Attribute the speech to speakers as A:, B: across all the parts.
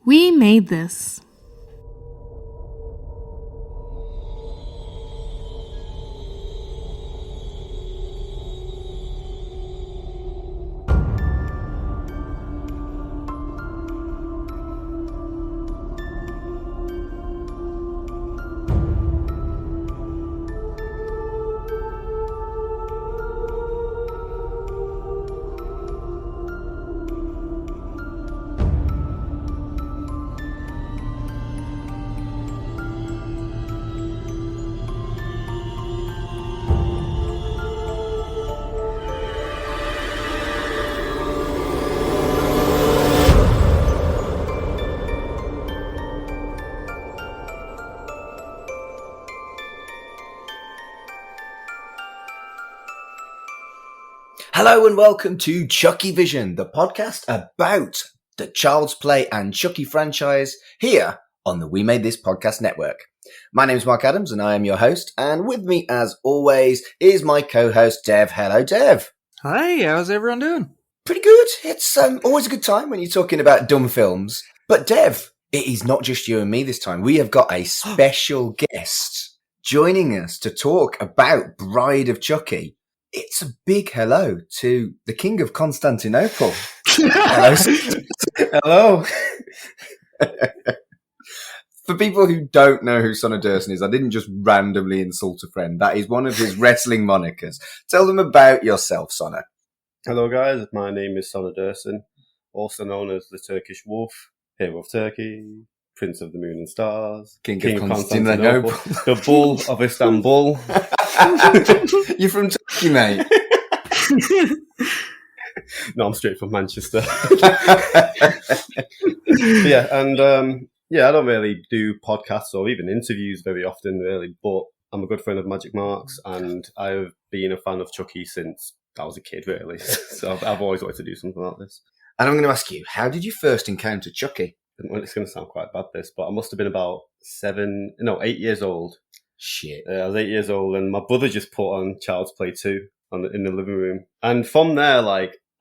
A: We made this.
B: Hello and welcome to Chucky Vision, the podcast about the Child's Play and Chucky franchise here on the We Made This Podcast Network. My name is Mark Adams and I am your host, and with me as always is my co-host Dev. Hello Dev.
C: Hi, how's everyone doing?
B: Pretty good. It's always a good time when you're talking about dumb films. But Dev, it is not just you and me this time. We have got a special guest joining us to talk about Bride of Chucky. It's a big hello to the King of Constantinople. Hello. For people who don't know who Son of Durson is, I didn't just randomly insult a friend. That is one of his wrestling monikers. Tell them about yourself, Sonna.
D: Hello guys, my name is Son of Durson, also known as the Turkish Wolf, Hero of Turkey, Prince of the Moon and Stars,
B: King of Constantinople,
D: the Bull of Istanbul.
B: You're from Turkey, mate.
D: No, I'm straight from Manchester. Yeah, and I don't really do podcasts or even interviews very often, really, but I'm a good friend of Magic Mark's, and I've been a fan of Chucky since I was a kid, really. So I've always wanted to do something like this.
B: And I'm going to ask you, how did you first encounter Chucky?
D: Well, it's going to sound quite bad, this, but I must have been about 8 years old.
B: Shit.
D: I was 8 years old, and my brother just put on Child's Play 2 in the living room. And from there,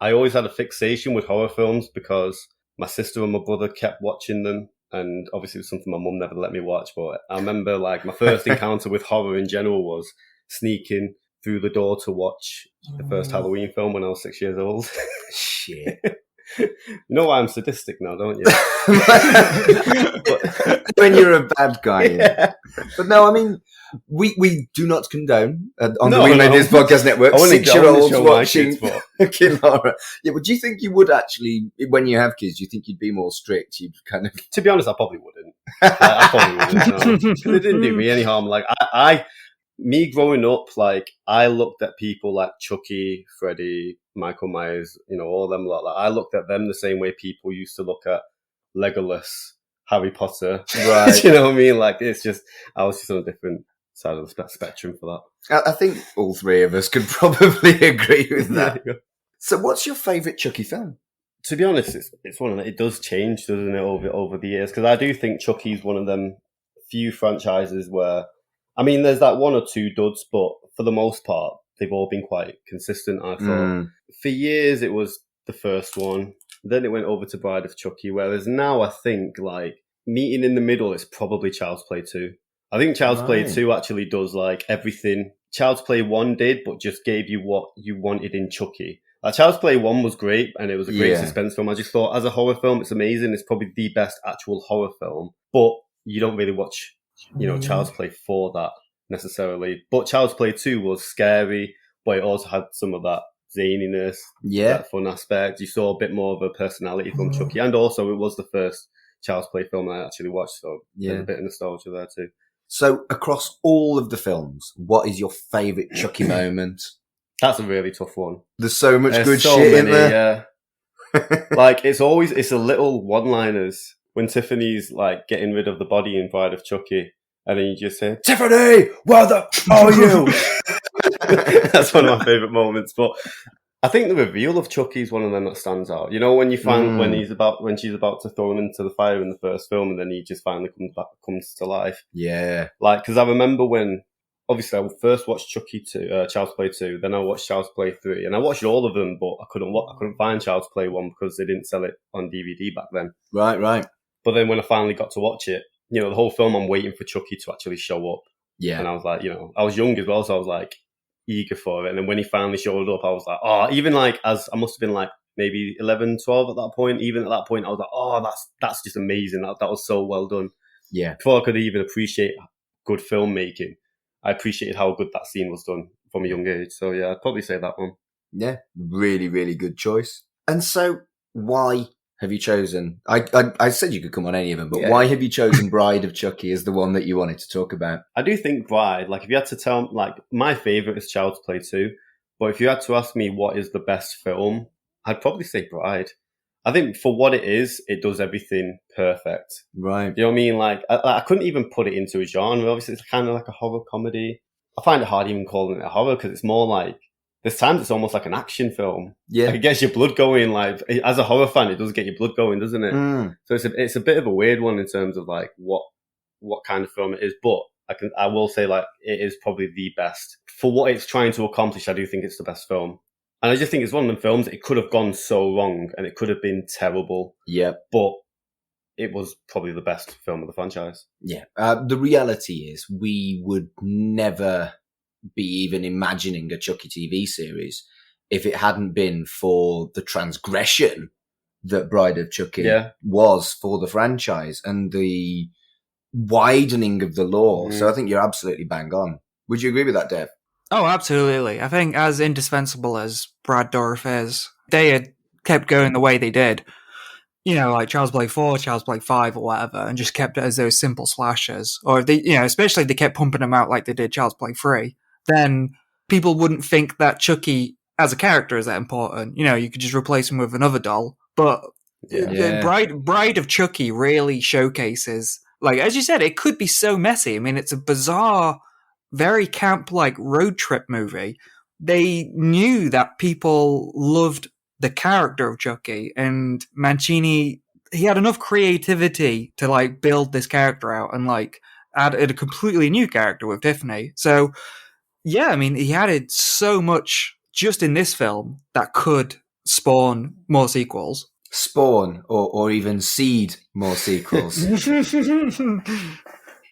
D: I always had a fixation with horror films because my sister and my brother kept watching them. And obviously it was something my mum never let me watch. But I remember, my first encounter with horror in general was sneaking through the door to watch the first Halloween film when I was 6 years old.
B: Shit.
D: You know why I'm sadistic now, don't you?
B: But when you're a bad guy.
D: Yeah.
B: But no, I mean, we do not condone on the We Made This Podcast Network
D: I
B: 6-year-olds watching
D: kids,
B: kid horror. Yeah, but do you think you would actually, when you have kids, do you think you'd be more strict? You'd kind of...
D: To be honest, I probably wouldn't. I probably wouldn't. No. It didn't do me any harm. Me growing up, I looked at people like Chucky, Freddy, Michael Myers, all them lot. I looked at them the same way people used to look at Legolas, Harry Potter.
B: Right.
D: You know what I mean? It's just, I was just on a different side of the spectrum for that.
B: I think all three of us could probably agree with that. So what's your favourite Chucky film?
D: To be honest, it's one of them. It does change, doesn't it, over the years? Because I do think Chucky's one of them few franchises where, there's that one or two duds, but for the most part, they've all been quite consistent, I thought. For years, it was the first one. Then it went over to Bride of Chucky, whereas now I think, meeting in the middle is probably Child's Play 2. I think Child's Play 2 actually does, everything Child's Play 1 did, but just gave you what you wanted in Chucky. Child's Play 1 was great, and it was a great suspense film. I just thought, as a horror film, it's amazing. It's probably the best actual horror film, but you don't really watch Child's Play for that necessarily. But Child's Play 2 was scary, but it also had some of that zaniness, that fun aspect. You saw a bit more of a personality from Chucky, and also it was the first Child's Play film I actually watched, so there's a bit of nostalgia there too.
B: So across all of the films, what is your favourite Chucky moment?
D: That's a really tough one.
B: There's so much good shit in there.
D: Yeah. It's a little one-liners when Tiffany's getting rid of the body in Bride of Chucky, and then you just say, "Tiffany, where the are you?" That's one of my favourite moments. But I think the reveal of Chucky is one of them that stands out. When you find when she's about to throw him into the fire in the first film, and then he just finally comes to life.
B: Yeah,
D: because I remember when. Obviously, I first watched Chucky 2, Child's Play 2, then I watched Child's Play 3, and I watched all of them, but I couldn't find Child's Play 1 because they didn't sell it on DVD back then.
B: Right.
D: But then when I finally got to watch it, you know, the whole film, I'm waiting for Chucky to actually show up.
B: Yeah.
D: And I was like, you know, I was young as well, so I was like eager for it. And then when he finally showed up, I was like, oh, even like as I must have been like maybe 11, 12 at that point. Even at that point, I was like, oh, that's just amazing. That was so well done.
B: Yeah.
D: Before I could even appreciate good filmmaking, I appreciated how good that scene was done from a young age. So yeah, I'd probably say that one.
B: Yeah, really, really good choice. And so, why have you chosen? I said you could come on any of them, but why have you chosen Bride of Chucky as the one that you wanted to talk about?
D: I do think Bride, like if you had to tell, like my favourite is Child's Play 2, but if you had to ask me what is the best film, I'd probably say Bride. I think for what it is, it does everything perfect.
B: Right.
D: You know what I mean? Like I couldn't even put it into a genre. Obviously, it's kind of like a horror comedy. I find it hard even calling it a horror because it's more like, there's times it's almost like an action film.
B: Yeah.
D: Like it gets your blood going. Like as a horror fan, it does get your blood going, doesn't it?
B: Mm.
D: So it's a bit of a weird one in terms of like what kind of film it is. But I will say like it is probably the best for what it's trying to accomplish. I do think it's the best film, and I just think it's one of them films. It could have gone so wrong, and it could have been terrible.
B: Yeah.
D: But it was probably the best film of the franchise.
B: Yeah. The reality is, we would never be even imagining a Chucky TV series if it hadn't been for the transgression that Bride of Chucky was for the franchise and the widening of the lore. So I think you're absolutely bang on. Would you agree with that, Dev?
C: Oh, absolutely. I think as indispensable as Brad Dourif is, they had kept going the way they did. You know, like Child's Play 4, Child's Play 5 or whatever, and just kept it as those simple slashers. Or if they, you know, especially if they kept pumping them out like they did Child's Play 3, then people wouldn't think that Chucky as a character is that important. You know, you could just replace him with another doll. But the Bride of Chucky really showcases, like, as you said, it could be so messy. I mean, it's a bizarre, very camp-like road trip movie. They knew that people loved the character of Chucky, and Mancini, he had enough creativity to like build this character out and like add a completely new character with Tiffany. So yeah, I mean, he added so much just in this film that could spawn more sequels.
B: Spawn or even seed more sequels.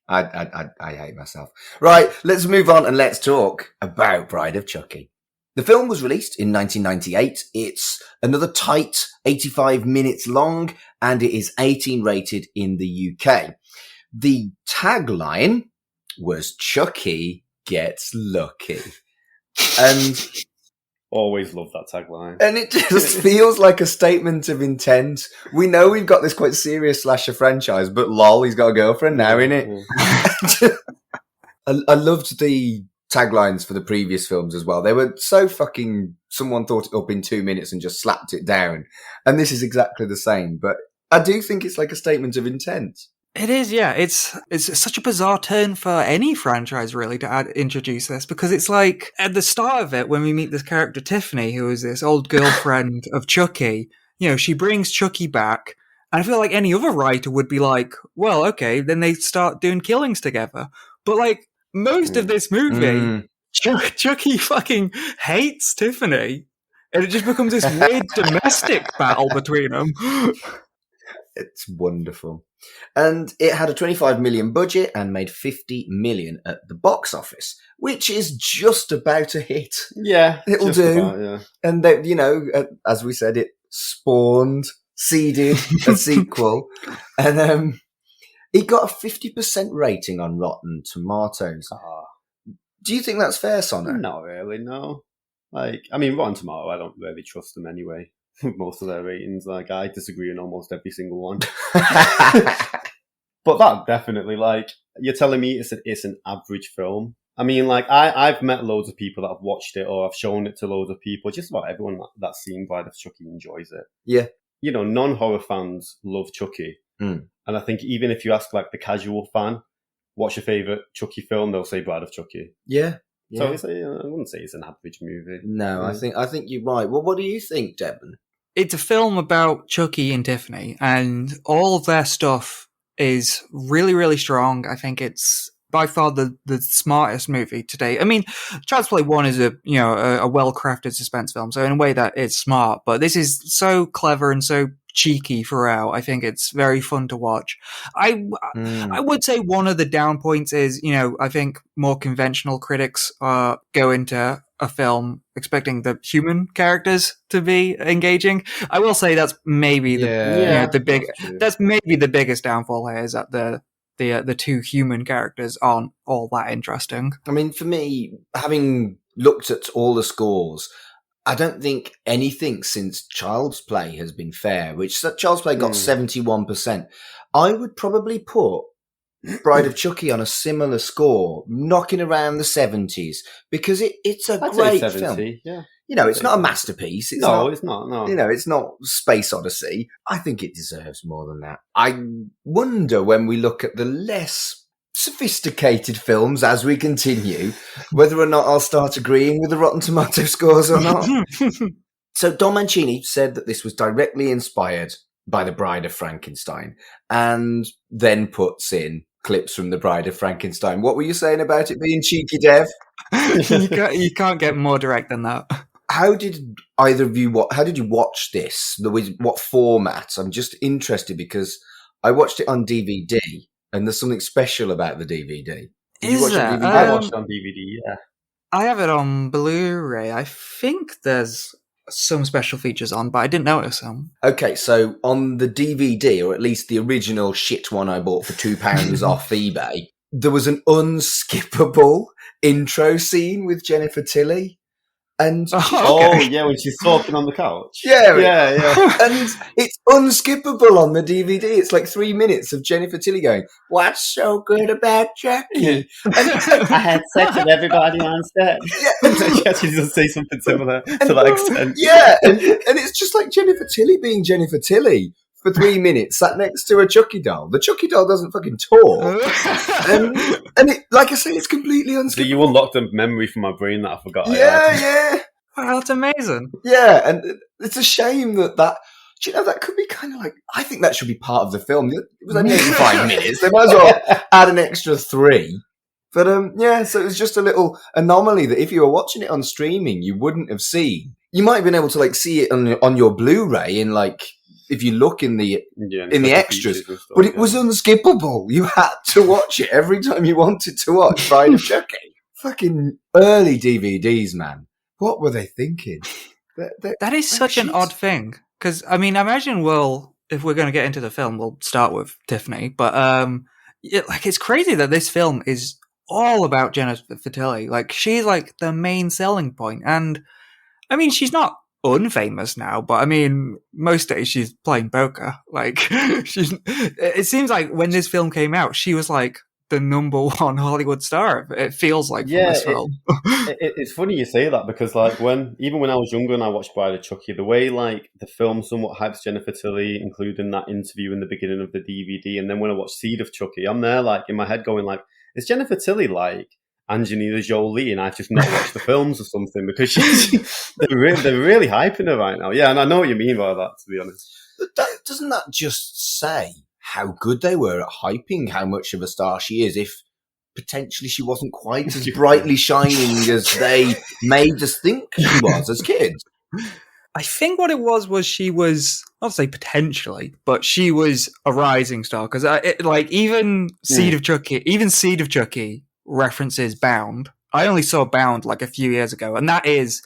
B: I hate myself. Right, let's move on and let's talk about Bride of Chucky. The film was released in 1998. It's another tight 85 minutes long, and it is 18 rated in the UK. The tagline was Chucky gets lucky. And
D: always love that tagline.
B: And it just feels like a statement of intent. We know we've got this quite serious slasher franchise, but lol, he's got a girlfriend now, innit? I loved the taglines for the previous films as well. They were so fucking, someone thought it up in 2 minutes and just slapped it down. And this is exactly the same, but I do think it's like a statement of intent.
C: It is, yeah. It's such a bizarre turn for any franchise, really, to introduce this, because it's like, at the start of it, when we meet this character, Tiffany, who is this old girlfriend of Chucky, you know, she brings Chucky back, and I feel like any other writer would be like, well, okay, then they start doing killings together. But, like, most of this movie, Chucky fucking hates Tiffany, and it just becomes this weird domestic battle between them.
B: It's wonderful. And it had a 25 million budget and made 50 million at the box office, which is just about a hit.
D: Yeah.
B: It'll do. About, yeah. And, they, you know, as we said, it seeded a sequel. And it got a 50% rating on Rotten Tomatoes. Do you think that's fair, Sonna?
D: Not really, no. Like, I mean, Rotten Tomato, I don't really trust them anyway. Most of their ratings, like, I disagree on almost every single one. But that definitely, like, you're telling me it's an average film. I mean, like, I've met loads of people that have watched it, or I've shown it to loads of people. Just about everyone that's seen Bride of Chucky enjoys it.
B: Yeah.
D: You know, non-horror fans love Chucky. And I think even if you ask, like, the casual fan, what's your favourite Chucky film, they'll say Bride of Chucky.
B: Yeah.
D: So I wouldn't say it's an average movie.
B: No, I think you're right. Well, what do you think, Devon?
C: It's a film about Chucky and Tiffany, and all of their stuff is really, really strong. I think it's by far the smartest movie today. I mean, Child's Play 1 is a well-crafted suspense film, so in a way that it's smart, but this is so clever and so cheeky throughout. I think it's very fun to watch. I would say one of the down points is, I think more conventional critics go into a film expecting the human characters to be engaging. I will say that's maybe that's maybe the biggest downfall here, is that the two human characters aren't all that interesting.
B: I mean, for me, having looked at all the scores, I don't think anything since Child's Play has been fair, which Child's Play got 71%. I would probably put Bride of Chucky on a similar score, knocking around the 70s, because it's a great film.
D: Yeah.
B: It's not a masterpiece. It's not.
D: No.
B: It's not Space Odyssey. I think it deserves more than that. I wonder, when we look at the less sophisticated films as we continue, whether or not I'll start agreeing with the Rotten Tomato scores or not. So Don Mancini said that this was directly inspired by The Bride of Frankenstein, and then puts in clips from The Bride of Frankenstein. What were you saying about it being cheeky, Dev?
C: You can't get more direct than that.
B: How did either of you how did you watch this? What format? I'm just interested because I watched it on DVD, and there's something special about the DVD. Did you watch it on DVD?
D: I watched it on DVD, yeah.
C: I have it on Blu-ray. I think there's some special features on, but I didn't notice them.
B: Okay, so on the DVD, or at least the original shit one I bought for £2 off eBay, there was an unskippable intro scene with Jennifer Tilly. And
D: when she's talking on the couch.
B: Yeah. And it's unskippable on the DVD. It's like 3 minutes of Jennifer Tilly going, "What's so good about Chucky?"
D: I had sex with everybody on set. Yeah, she doesn't say something similar to that extent.
B: Yeah, and it's just like Jennifer Tilly being Jennifer Tilly for 3 minutes, sat next to a Chucky doll. The Chucky doll doesn't fucking talk. And it, like I say, it's completely unskippable.
D: So you unlocked a memory from my brain that I forgot.
B: Yeah.
C: Wow, that's amazing.
B: Yeah, and it's a shame that that could be kind of like, I think that should be part of the film. It was only 85 minutes. They might as well add an extra 3. But so it was just a little anomaly that if you were watching it on streaming, you wouldn't have seen. You might have been able to like see it on your Blu-ray in like, if you look in the extras, but it was unskippable. You had to watch it every time you wanted to watch Bride of Chucky. Fucking early DVDs, man. What were they thinking?
C: That is such an odd thing. Because, I mean, I imagine if we're going to get into the film, we'll start with Tiffany. But it's crazy that this film is all about Jennifer Tilly. Like, she's like the main selling point. And, I mean, she's not unfamous now, but I mean, most days she's playing poker. Like, it seems like when this film came out, she was like the number one Hollywood star. It feels like from this film.
D: It's funny you say that, because like even when I was younger and I watched Bride of Chucky, the way like the film somewhat hypes Jennifer Tilly, including that interview in the beginning of the DVD, and then when I watched Seed of Chucky, I'm there like in my head going like, is Jennifer Tilly like Angelina Jolie, and I've just not watched the films or something, because they're really hyping her right now. Yeah, and I know what you mean by that, to be honest.
B: But doesn't that just say how good they were at hyping how much of a star she is, if potentially she wasn't quite as brightly shining as they made us think she was as kids?
C: I think what it was she was, I'll say potentially, but she was a rising star, because even Seed of Chucky references Bound. I only saw Bound like a few years ago, and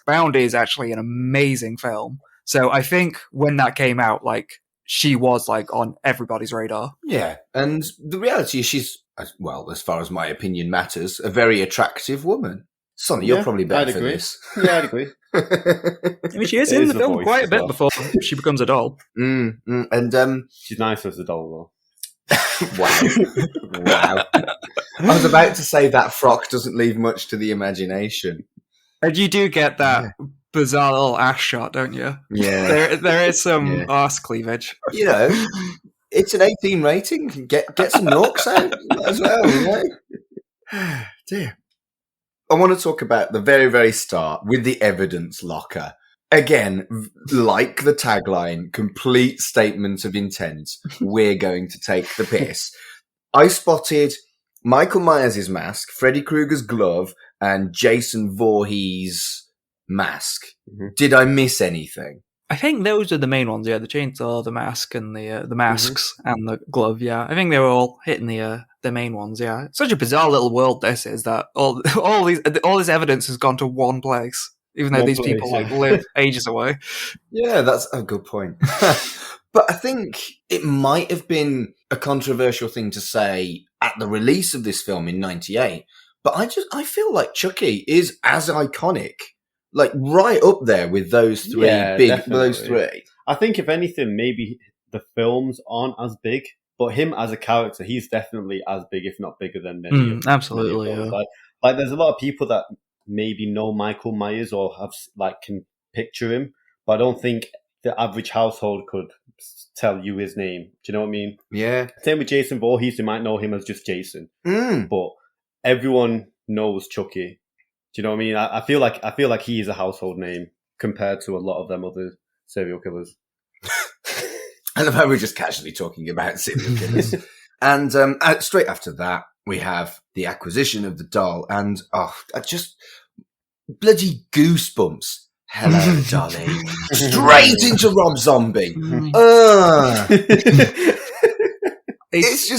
C: Bound is actually an amazing film. So I think when that came out, like, she was like on everybody's radar. Yeah,
B: and the reality is she's, well, as far as my opinion matters, a very attractive woman. Sonny, you're probably better for this.
D: Yeah, I'd agree.
C: I mean, she is in the film quite a bit before she becomes a doll.
B: And
D: she's nice as a doll, though.
B: Wow. I was about to say that frock doesn't leave much to the imagination.
C: And you do get that bizarre little ass shot, don't you?
B: Yeah.
C: There is some arse cleavage.
B: You know, it's an 18 rating. Get some norks out as well, you know? Dear. I want to talk about the very, very start with the evidence locker. Again, like the tagline, complete statement of intent. We're going to take the piss. I spotted Michael Myers' mask, Freddy Krueger's glove, and Jason Voorhees' mask. Mm-hmm. Did I miss anything?
C: I think those are the main ones. Yeah, the chainsaw, the mask, and the masks and the glove. Yeah, I think they were all hitting the main ones. Yeah, it's such a bizarre little world this is that all this evidence has gone to one place, even though these people live ages away.
B: Yeah, that's a good point. But I think it might have been a controversial thing to say at the release of this film in '98. But I feel like Chucky is as iconic, like right up there with those three those three.
D: I think if anything, maybe the films aren't as big, but him as a character, he's definitely as big, if not bigger than many.
C: Absolutely,
D: many of those. Like there's a lot of people that maybe know Michael Myers or can picture him, but I don't think the average household could tell you his name. Do you know what I mean?
B: Yeah.
D: Same with Jason Voorhees, they might know him as just Jason, but everyone knows Chucky. Do you know what I mean? I feel like he is a household name compared to a lot of them other serial killers.
B: I love how we're just casually talking about serial killers. And straight after that, we have the acquisition of the doll, and just bloody goosebumps. Hello, Dolly. Straight into Rob Zombie. It's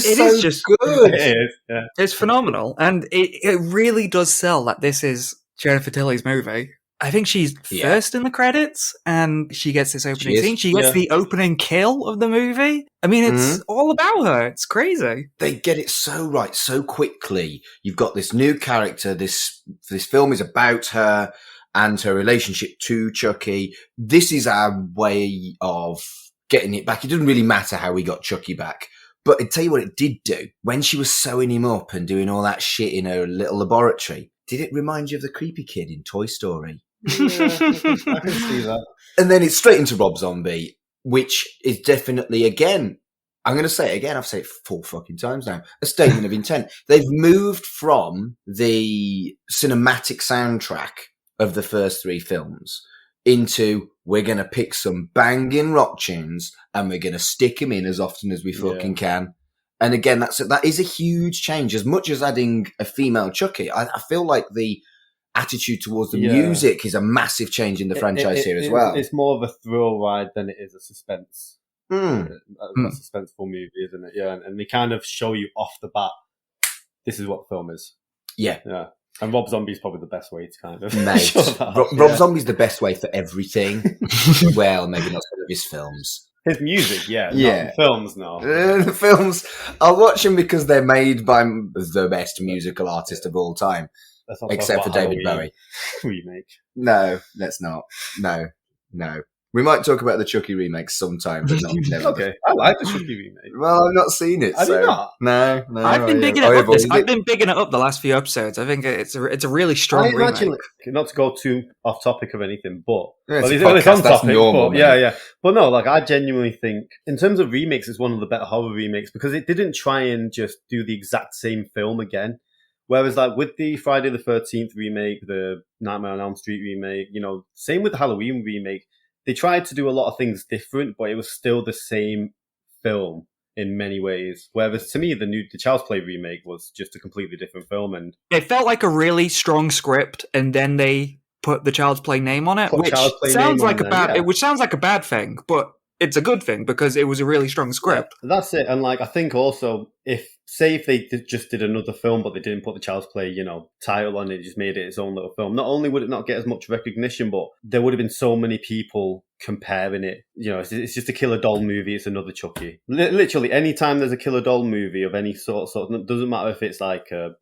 B: just good.
D: It is, yeah.
C: It's phenomenal, and it really does sell that this is Jennifer Tilly's movie. I think she's first in the credits, and she gets this opening scene. She gets the opening kill of the movie. I mean, it's all about her. It's crazy.
B: They get it so right, so quickly. You've got this new character. This film is about her and her relationship to Chucky. This is our way of getting it back. It doesn't really matter how we got Chucky back. But I tell you what it did do. When she was sewing him up and doing all that shit in her little laboratory, did it remind you of the creepy kid in Toy Story?
D: Yeah, I can see that.
B: And then it's straight into Rob Zombie, which is definitely, again, I'm going to say it again, I've said it 4 fucking times now, a statement of intent. They've moved from the cinematic soundtrack of the first 3 films into, we're going to pick some banging rock tunes and we're going to stick them in as often as we fucking can. And again, that is a huge change. As much as adding a female Chucky, I feel like the attitude towards the music is a massive change in the franchise here as well.
D: It's more of a thrill ride than it is a suspense. A suspenseful movie, isn't it? Yeah, and they kind of show you off the bat, this is what the film is.
B: Yeah.
D: And Rob Zombie's probably the best way to kind of
B: show that. Rob Zombie's the best way for everything. Well, maybe not some of his films.
D: His music, yeah. The films, no.
B: The films, I'll watch them because they're made by the best musical artist of all time. Except for David Bowie.
D: Remake.
B: No, let's not. No. We might talk about the Chucky remake sometime, but never.
D: Okay, I like the Chucky remake.
B: Well, I've not seen it.
D: Have you not?
B: No.
C: I've been bigging it up. I've been bigging it up the last few episodes. I think it's a really strong remake.
D: Not to go too off topic of anything, but
B: it's on topic.
D: But no, like I genuinely think in terms of remakes, it's one of the better horror remakes because it didn't try and just do the exact same film again. Whereas, like, with the Friday the 13th remake, the Nightmare on Elm Street remake, same with the Halloween remake, they tried to do a lot of things different, but it was still the same film in many ways. Whereas, to me, the Child's Play remake was just a completely different film. And
C: it felt like a really strong script, and then they put the Child's Play name on it, which sounds like a bad thing, but it's a good thing because it was a really strong script.
D: Yeah, that's it. And, like, I think also if they just did another film, but they didn't put the Child's Play, title on it, just made it its own little film. Not only would it not get as much recognition, but there would have been so many people comparing it. It's just a killer doll movie. It's another Chucky. Literally, anytime there's a killer doll movie of any sort, it doesn't matter if it's like a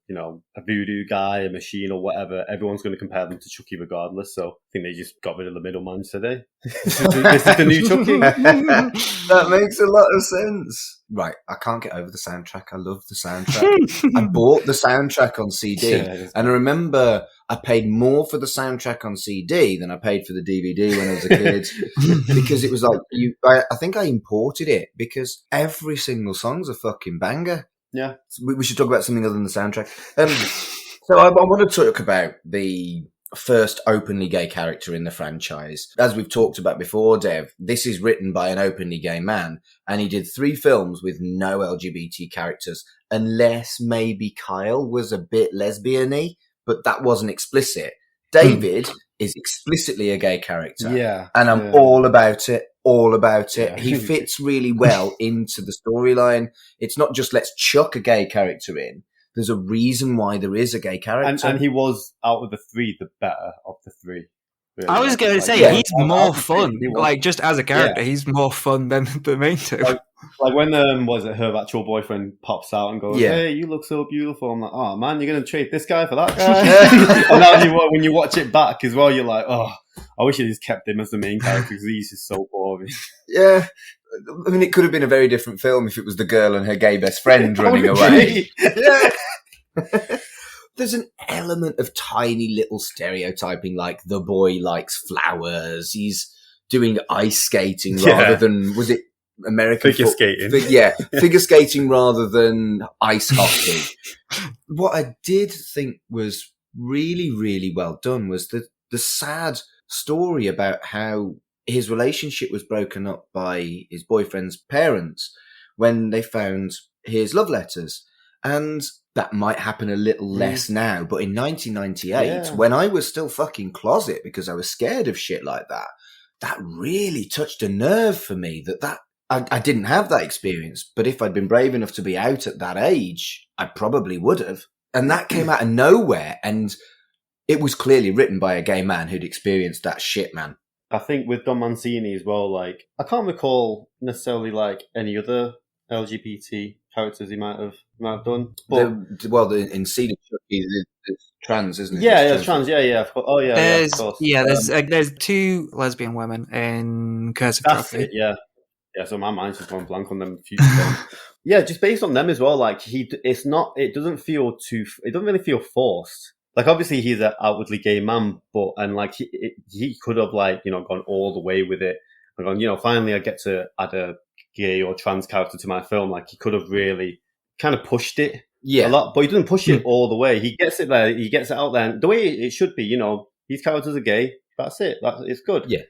D: voodoo guy, a machine, or whatever. Everyone's going to compare them to Chucky regardless. So I think they just got rid of the middleman today. This is the new Chucky.
B: That makes a lot of sense. Right, I can't get over the soundtrack. I love the soundtrack. I bought the soundtrack on CD, and I remember I paid more for the soundtrack on CD than I paid for the DVD when I was a kid because it was like I think I imported it because every single song's a fucking banger.
D: Yeah,
B: we should talk about something other than the soundtrack. So I want to talk about the first openly gay character in the franchise. As we've talked about before, Dev, this is written by an openly gay man, and he did 3 films with no LGBT characters, unless maybe Kyle was a bit lesbian-y, but that wasn't explicit. David is explicitly a gay character.
D: Yeah.
B: And I'm all about it.
D: Yeah.
B: He fits really well into the storyline. It's not just let's chuck a gay character in. There's a reason why there is a gay character.
D: And he was, out of the three, the better of the three. Really.
C: I was going to say, he's more fun.
D: He was.
C: Like, just as a character, he's more fun than the main two.
D: Like when her actual boyfriend pops out and goes, "Hey, you look so beautiful." I'm like, "Oh man, you're gonna trade this guy for that guy?" And now when you watch it back as well, you're like, "Oh, I wish they just kept him as the main character because he's just so boring."
B: Yeah, I mean, it could have been a very different film if it was the girl and her gay best friend running away. Yeah. There's an element of tiny little stereotyping, like the boy likes flowers. He's doing ice skating rather than, was it American
D: figure skating?
B: Figure skating rather than ice hockey. What I did think was really, really well done was the sad story about how his relationship was broken up by his boyfriend's parents when they found his love letters. And that might happen a little less now, but in 1998, when I was still fucking closet because I was scared of shit like that, that really touched a nerve for me. I didn't have that experience, but if I'd been brave enough to be out at that age, I probably would have. And that came out of nowhere, and it was clearly written by a gay man who'd experienced that shit, man.
D: I think with Don Mancini as well, like, I can't recall necessarily like any other LGBT characters he might have done. But
B: in Seed of Chucky, it's trans, isn't it?
D: Yeah, it's trans. Yeah. Oh, yeah.
C: There's,
D: of course.
C: There's two lesbian women in Curse of
D: That's
C: Chucky.
D: it. Yeah. So my mind's just gone blank on them. Yeah, just based on them as well. Like it doesn't really feel forced. Like obviously he's an outwardly gay man, but like he could have like gone all the way with it and gone finally I get to add a gay or trans character to my film. Like he could have really kind of pushed it a lot, but he doesn't push it all the way. He gets it there, he gets it out there, and the way it should be. These characters are gay. That's it. It's good.
B: Yeah,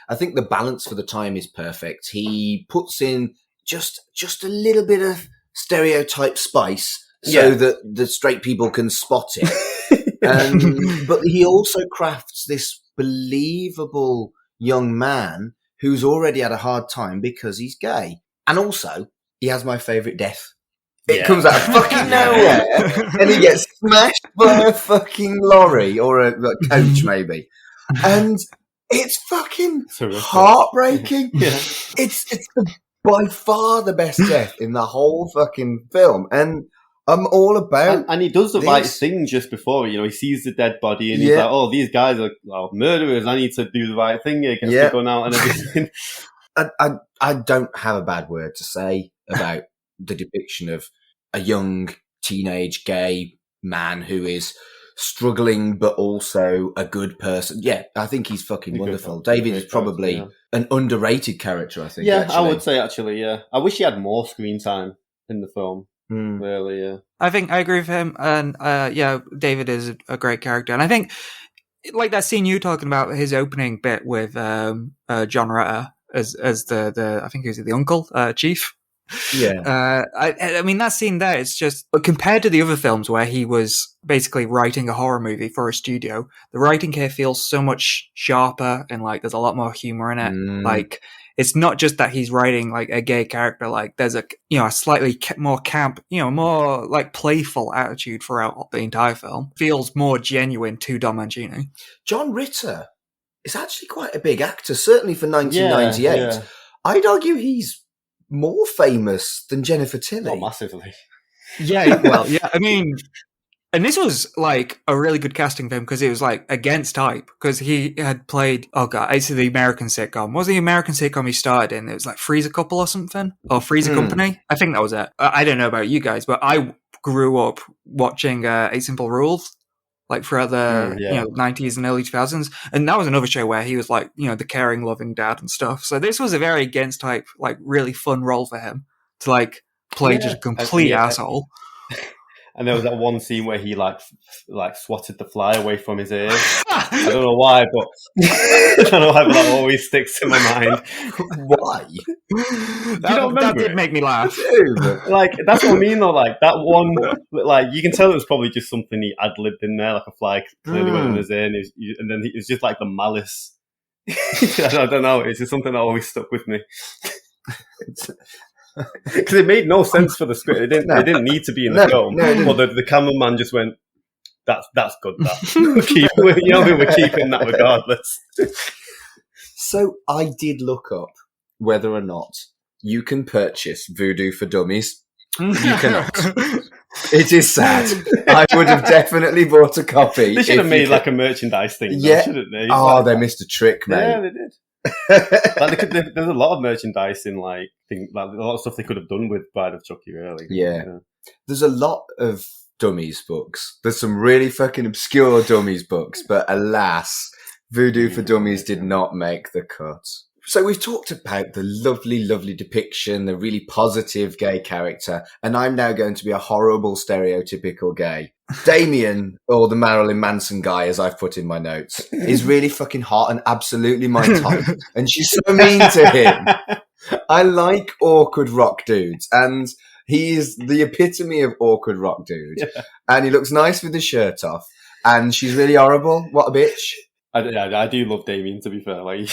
B: I think the balance for the time is perfect. He puts in just a little bit of stereotype spice so that the straight people can spot it. But he also crafts this believable young man who's already had a hard time because he's gay. And also, he has my favourite death. It comes out of fucking nowhere. And he gets smashed by a fucking lorry or a coach, maybe. And it's fucking heartbreaking. It's by far the best death in the whole fucking film. And I'm all about
D: and he does the right thing just before, he sees the dead body and he's like, oh, these guys are murderers. I need to do the right thing. He gets the gun out and everything.
B: I don't have a bad word to say about the depiction of a young teenage gay man who is struggling but also a good person. Yeah, I think he's fucking wonderful. David is probably an underrated character, I think.
D: Yeah, actually. I would say actually, yeah. I wish he had more screen time in the film. Really, yeah.
C: I think I agree with him, and David is a great character, and I think like that scene you were talking about, his opening bit with John Ritter as the I think he was the uncle chief.
B: Yeah.
C: I mean that scene there, it's just compared to the other films where he was basically writing a horror movie for a studio, the writing here feels so much sharper and like there's a lot more humor in it. Like it's not just that he's writing like a gay character, like there's a slightly more camp, more like playful attitude throughout the entire film. Feels more genuine to Don Mancini.
B: John Ritter is actually quite a big actor, certainly for 1998.
D: Yeah.
B: I'd argue he's more famous than Jennifer Tilly.
D: Oh, massively.
C: Yeah, well, yeah, I mean, and this was like a really good casting for him because it was like against type because he had played, it's the American sitcom. What was the American sitcom he started in? It was like Freezer Couple or something, or Freezer Company. I think that was it. I don't know about you guys, but I grew up watching 8 Simple Rules like throughout the 90s and early 2000s, and that was another show where he was like the caring, loving dad and stuff. So this was a very against type, like really fun role for him to like play just a complete asshole.
D: And there was that one scene where he like swatted the fly away from his ear. I don't know why, but that always sticks to my mind.
B: Why?
C: That did make me laugh.
D: Like, that's what I mean, though. Like, that one, like, you can tell it was probably just something he ad-libbed in there, like a fly clearly went in his ear, and then it was just like the malice. I don't know. It's just something that always stuck with me. Because it made no sense for the script. It didn't need to be in the film. But the cameraman just went, that's good, that. We're keeping that regardless.
B: So I did look up whether or not you can purchase Voodoo for Dummies. You cannot. It is sad. I would have definitely bought a copy.
D: They should have made like a merchandise thing, shouldn't they?
B: Oh, they missed a trick, mate.
D: Yeah, they did. There's a lot of merchandise in a lot of stuff they could have done with Bride of Chucky, really.
B: Yeah. There's a lot of Dummies books. There's some really fucking obscure Dummies books, but alas, Voodoo for Dummies did not make the cut. So we've talked about the lovely, lovely depiction, the really positive gay character, and I'm now going to be a horrible stereotypical gay. Damien, or the Marilyn Manson guy, as I've put in my notes, is really fucking hot and absolutely my type, and she's so mean to him. I like awkward rock dudes, and he's the epitome of awkward rock dude, and he looks nice with his shirt off, and she's really horrible. What a bitch.
D: I do love Damien, to be fair. Like,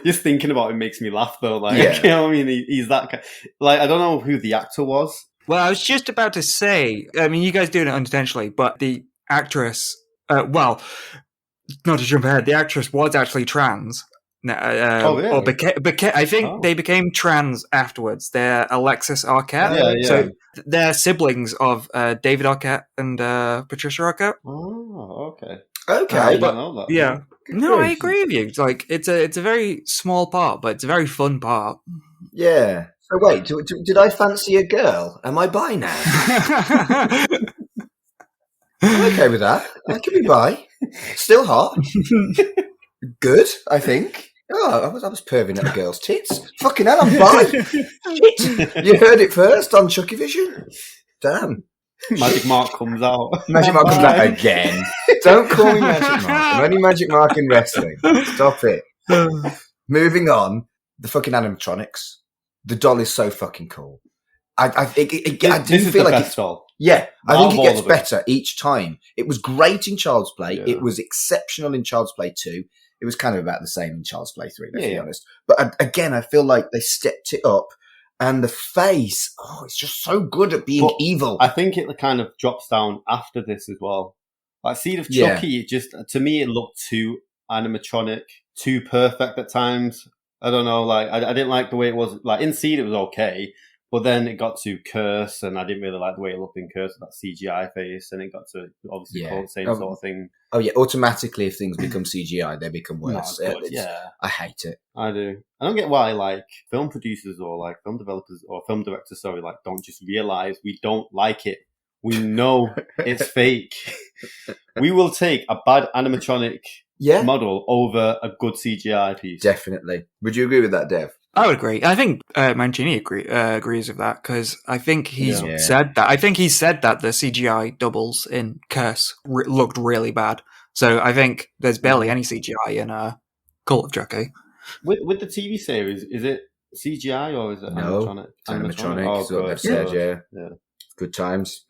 D: just thinking about it makes me laugh, though. Like, you know what I mean? He's that kind. Like, I don't know who the actor was.
C: Well, I was just about to say, I mean, you guys doing it unintentionally, but the actress, not to jump ahead, the actress was actually trans. Or I think they became trans afterwards. They're Alexis Arquette. So they're siblings of David Arquette and Patricia Arquette.
D: Oh, okay.
B: Okay,
D: I don't know that.
C: Yeah. No, I agree with you. Like, it's a very small part, but it's a very fun part.
B: Yeah. So wait, did I fancy a girl? Am I bi now? I'm okay with that. I can be bi. Still hot. Good, I think. Oh, I was perving at a girl's tits. Fucking hell, I'm bi. Shit. You heard it first on Chucky Vision. Damn.
D: Magic Mark comes out.
B: Magic Mark comes out again. Don't call me Magic Mark. I'm only Magic Mark in wrestling. Stop it. Moving on. The fucking animatronics. The doll is so fucking cool. I do feel like it's doll. Yeah, I think it gets better each time. It was great in Child's Play. Yeah. It was exceptional in Child's Play 2. It was kind of about the same in Child's Play 3, let's be honest. But again, I feel like they stepped it up. And the face, it's just so good at being evil.
D: I think it kind of drops down after this as well. Like Seed of Chucky, it just, to me, it looked too animatronic, too perfect at times. I don't know, like, I didn't like the way it was. Like, in Seed, it was okay. But then it got to Curse, and I didn't really like the way it looked in Curse, with that CGI face, and it got to, obviously, call the same sort of thing.
B: Oh, yeah, automatically, if things become CGI, they become worse. I hate it.
D: I do. I don't get why, like, film producers or, like, film developers or film directors, like, don't just realise we don't like it. We know it's fake. We will take a bad animatronic model over a good CGI piece.
B: Definitely. Would you agree with that, Dev?
C: I would agree. I think Mancini agrees with that, because I think he's said that. I think he said that the CGI doubles in Curse looked really bad. So I think there's barely any CGI in Cult of Chucky.
D: With the TV series, is it CGI or is it animatronic?
B: Animatronic is what they've said, yeah. Good times.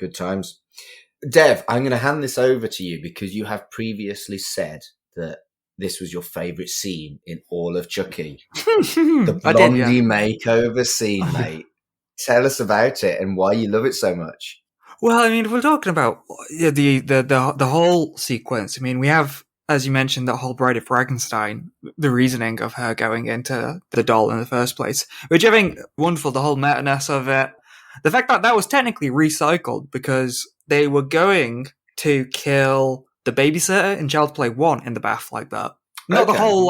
B: Dev, I'm going to hand this over to you because you have previously said that this was your favourite scene in all of Chucky. The Blondie makeover scene, mate. Tell us about it and why you love it so much.
C: Well, I mean, if we're talking about the whole sequence, I mean, we have, as you mentioned, that whole Bride of Frankenstein, the reasoning of her going into the doll in the first place, which I think wonderful, the whole meta-ness of it. The fact that was technically recycled because they were going to kill the babysitter in Child's Play 1 in the bath like that. Not the whole,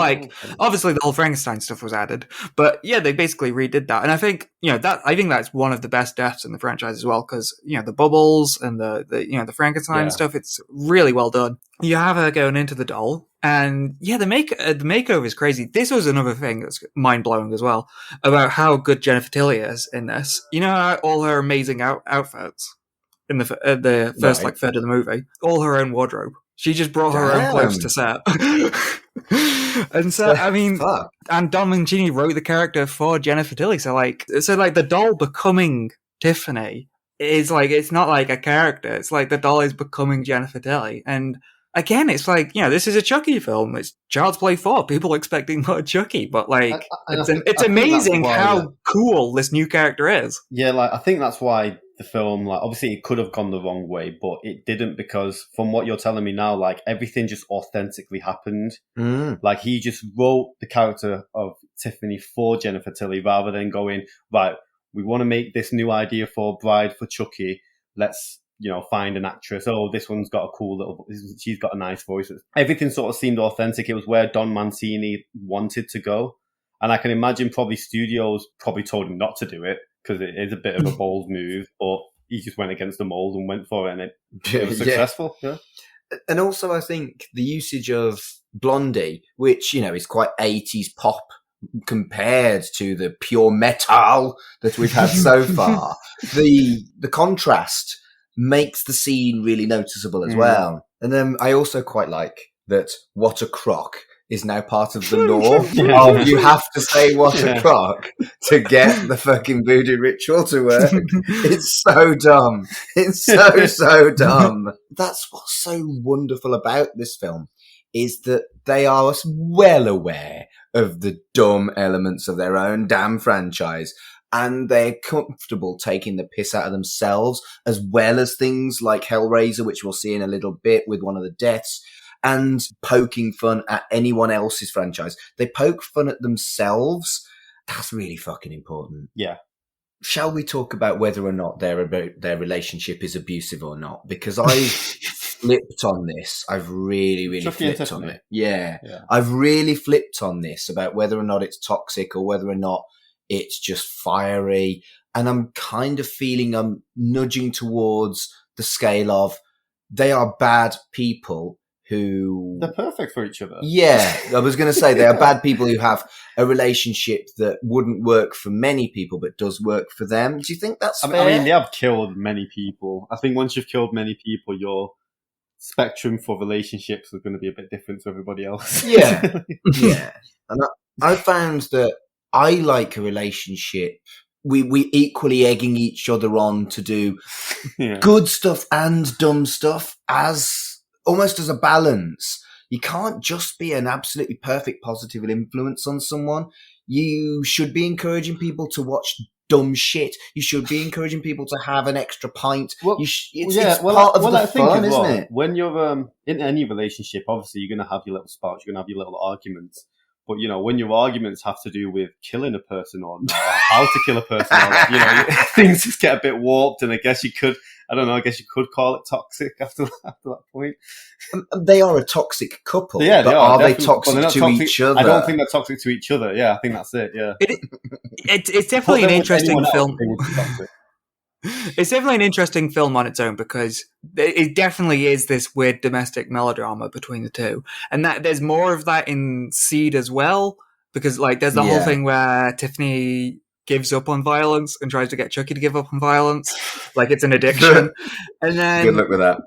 C: obviously the whole Frankenstein stuff was added, but yeah, they basically redid that. And I think, I think that's one of the best deaths in the franchise as well, because, the bubbles and the Frankenstein stuff, it's really well done. You have her going into the doll, and the makeover is crazy. This was another thing that's mind-blowing as well, about how good Jennifer Tilly is in this. All her amazing outfits. in the first
B: Right.
C: third of the movie. All her own wardrobe. She just brought her own clothes to set. And so, I mean,
B: Fuck.
C: and Don Mancini wrote the character for Jennifer Tilly. So the doll becoming Tiffany is like, it's not like a character. It's like the doll is becoming Jennifer Tilly. And again, it's like, this is a Chucky film. It's Child's Play 4. People expecting more Chucky, but like, it's amazing how cool this new character is.
D: Yeah, like I think that's why the film, like, obviously it could have gone the wrong way, but it didn't, because from what you're telling me now, like, everything just authentically happened. Like, he just wrote the character of Tiffany for Jennifer Tilly rather than going, right, we want to make this new idea for Bride for Chucky. Let's, find an actress. Oh, this one's got a cool little, she's got a nice voice. Everything sort of seemed authentic. It was where Don Mancini wanted to go. And I can imagine probably studios probably told him not to do it, because it is a bit of a bold move, but he just went against the mold and went for it, and it was successful. Yeah.
B: And also, I think the usage of Blondie, which, is quite 80s pop compared to the pure metal that we've had so far, the contrast makes the scene really noticeable as well. And then I also quite like that What a Crock is now part of the law. You have to say what a crock to get the fucking voodoo ritual to work. It's so dumb. It's so dumb. That's what's so wonderful about this film, is that they are well aware of the dumb elements of their own damn franchise, and they're comfortable taking the piss out of themselves, as well as things like Hellraiser, which we'll see in a little bit with one of the deaths, and poking fun at anyone else's franchise. They poke fun at themselves. That's really fucking important.
D: Yeah.
B: Shall we talk about whether or not their relationship is abusive or not? Because I've flipped on this. I've really flipped on it. Yeah. I've really flipped on this about whether or not it's toxic or whether or not it's just fiery. And I'm kind of feeling I'm nudging towards the scale of they are bad people who...
D: They're perfect for each other.
B: Yeah, I was going to say they are bad people who have a relationship that wouldn't work for many people but does work for them. Do you think that's fair?
D: I mean, they have killed many people. I think once you've killed many people, your spectrum for relationships is going to be a bit different to everybody else.
B: Yeah, yeah. And I found that I like a relationship. We equally egging each other on to do good stuff and dumb stuff almost as a balance. You can't just be an absolutely perfect positive influence on someone. You should be encouraging people to watch dumb shit. You should be encouraging people to have an extra pint. Well, it's part of the fun, isn't it?
D: When you're in any relationship, obviously you're going to have your little sparks, you're going to have your little arguments. But, when your arguments have to do with killing a person or how to kill a person, things just get a bit warped. And I guess you could call it toxic after that point.
B: They are a toxic couple.
D: Yeah,
B: but are they toxic to each other?
D: I don't think they're toxic to each other. Yeah, I think that's it. Yeah.
C: It's definitely an interesting film. It's definitely an interesting film on its own, because it definitely is this weird domestic melodrama between the two. And that there's more of that in Seed as well, because there's the whole thing where Tiffany gives up on violence and tries to get Chucky to give up on violence. Like it's an addiction. And then
B: good luck with that.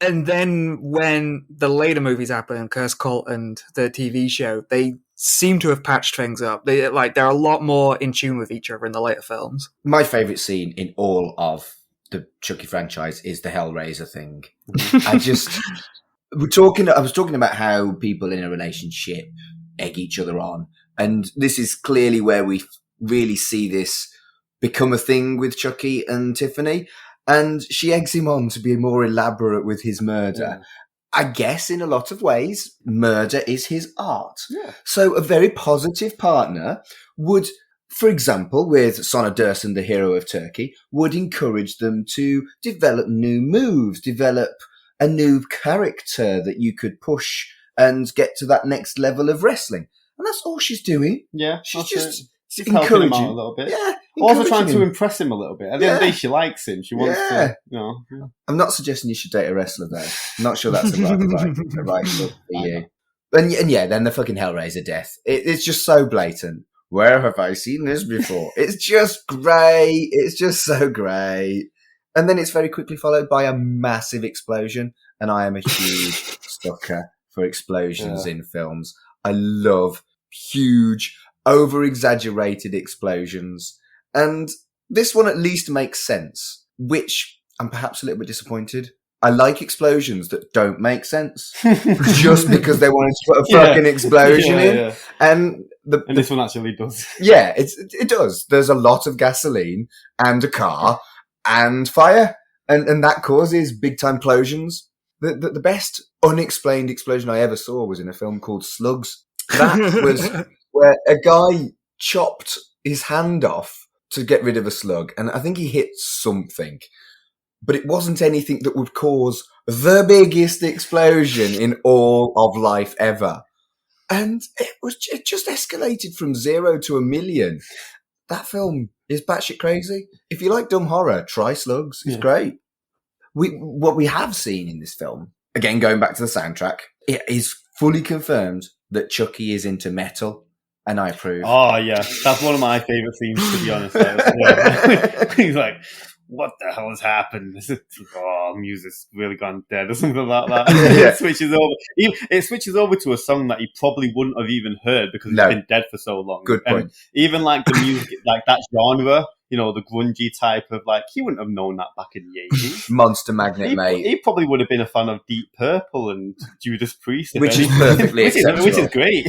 C: And then when the later movies happen, Curse Cult and the TV show, they seem to have patched things up. They're a lot more in tune with each other in the later films.
B: My favourite scene in all of the Chucky franchise is the Hellraiser thing. I was talking about how people in a relationship egg each other on, and this is clearly where we really see this become a thing with Chucky and Tiffany. And she eggs him on to be more elaborate with his murder. Yeah. I guess in a lot of ways, murder is his art.
D: Yeah.
B: So a very positive partner would, for example, with Sona Durson, the hero of Turkey, would encourage them to develop new moves, develop a new character that you could push and get to that next level of wrestling. And that's all she's doing.
D: Yeah.
B: She's just
D: helping him out a little bit.
B: Yeah.
D: Also trying to impress him a little bit. At the end of the day, she likes him. She wants to,
B: I'm not suggesting you should date a wrestler, though. I'm not sure that's the right look for you. And then the fucking Hellraiser death. It's just so blatant. Where have I seen this before? It's just great. It's just so great. And then it's very quickly followed by a massive explosion. And I am a huge sucker for explosions in films. I love huge, over-exaggerated explosions. And this one at least makes sense, which I'm perhaps a little bit disappointed. I like explosions that don't make sense just because they wanted to put a fucking explosion in.
D: Yeah.
B: And
D: this one actually does.
B: Yeah, it does. There's a lot of gasoline and a car and fire. And that causes big-time explosions. The best unexplained explosion I ever saw was in a film called Slugs. That was where a guy chopped his hand off to get rid of a slug. And I think he hit something. But it wasn't anything that would cause the biggest explosion in all of life ever. And it just escalated from 0 to 1,000,000. That film is batshit crazy. If you like dumb horror, try Slugs. It's great. What we have seen in this film, again, going back to the soundtrack, it is fully confirmed that Chucky is into metal, and I approve.
D: Oh, yeah. That's one of my favourite scenes, to be honest. He's like, what the hell has happened? Music's really gone dead or something like that. It switches over to a song that he probably wouldn't have even heard because it's been dead for so long.
B: Good point.
D: And even like the music, like that genre, the grungy type of he wouldn't have known that back in the 80s.
B: Monster Magnet, mate.
D: He probably would have been a fan of Deep Purple and Judas Priest.
B: Which is perfectly acceptable.
D: Which is great.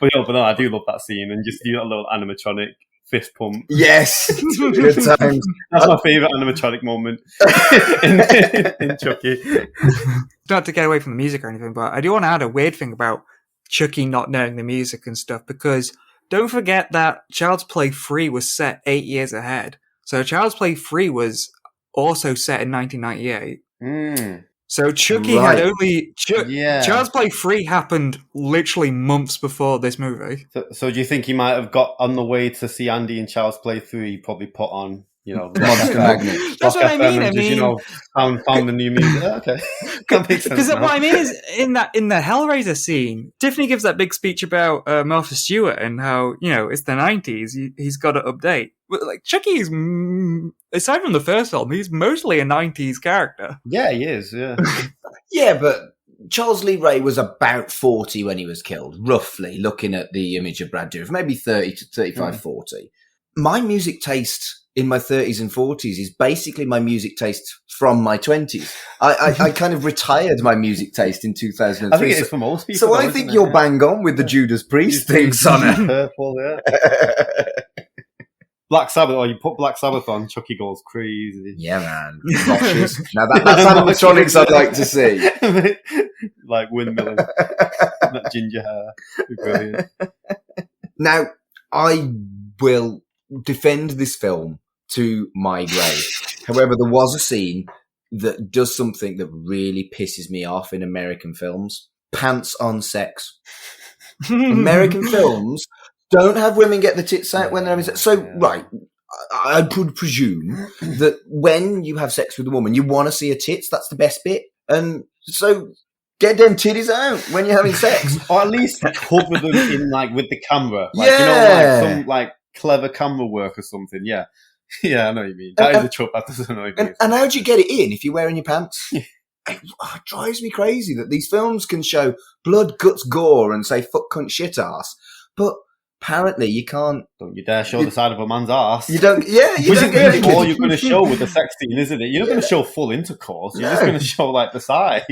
D: But no, I do love that scene and just do that little animatronic fist pump.
B: Yes, good times.
D: That's my favourite animatronic moment in Chucky.
C: Not to get away from the music or anything, but I do want to add a weird thing about Chucky not knowing the music and stuff, because don't forget that Child's Play 3 was set 8 years ahead. So Child's Play 3 was also set in 1998. So Chucky had only... Child's Play 3 happened literally months before this movie.
D: So do you think he might have got on the way to see Andy in Child's Play 3, he probably put on,
B: Monster Magnet.
C: That's what I mean.
D: And just, found the new music. Okay. That makes sense.
C: Because what I mean is, in the Hellraiser scene, Tiffany gives that big speech about Martha Stewart and how, it's the 90s, he's got to update. But, Chucky is, aside from the first film, he's mostly a 90s character.
D: Yeah, he is, yeah.
B: Yeah, but Charles Lee Ray was about 40 when he was killed, roughly, looking at the image of Brad Dourif, maybe 30 to 35, 40. My music taste in my 30s and 40s is basically my music taste from my 20s. I kind of retired my music taste in 2003.
D: I think it is for most people.
B: So I think you're bang on with the Judas Priest thing, Sonner.
D: Purple, yeah. Black Sabbath, you put Black Sabbath on, Chucky goes crazy.
B: Yeah, man. Notches. Now that's animatronics I'd like to see.
D: Like windmilling. That ginger hair. Brilliant.
B: Now, I will defend this film to my grave. However, there was a scene that does something that really pisses me off in American films. Pants on sex. American films don't have women get the tits out when they're having sex. So, right, I would presume that when you have sex with a woman, you want to see her tits. That's the best bit. And so get them titties out when you're having sex.
D: Or at least cover them in, with the camera. Some, clever camera work or something. Yeah. Yeah, I know what you mean. That is a trope. That doesn't annoy me.
B: And how do you get it in if you're wearing your pants? It drives me crazy that these films can show blood, guts, gore and say fuck, cunt, shit ass. But apparently you can't.
D: Don't you dare show the side of a man's ass.
B: You don't,
D: Which is all you're going to show with the sex scene, isn't it? You're not going to show full intercourse. You're just going to show, the side.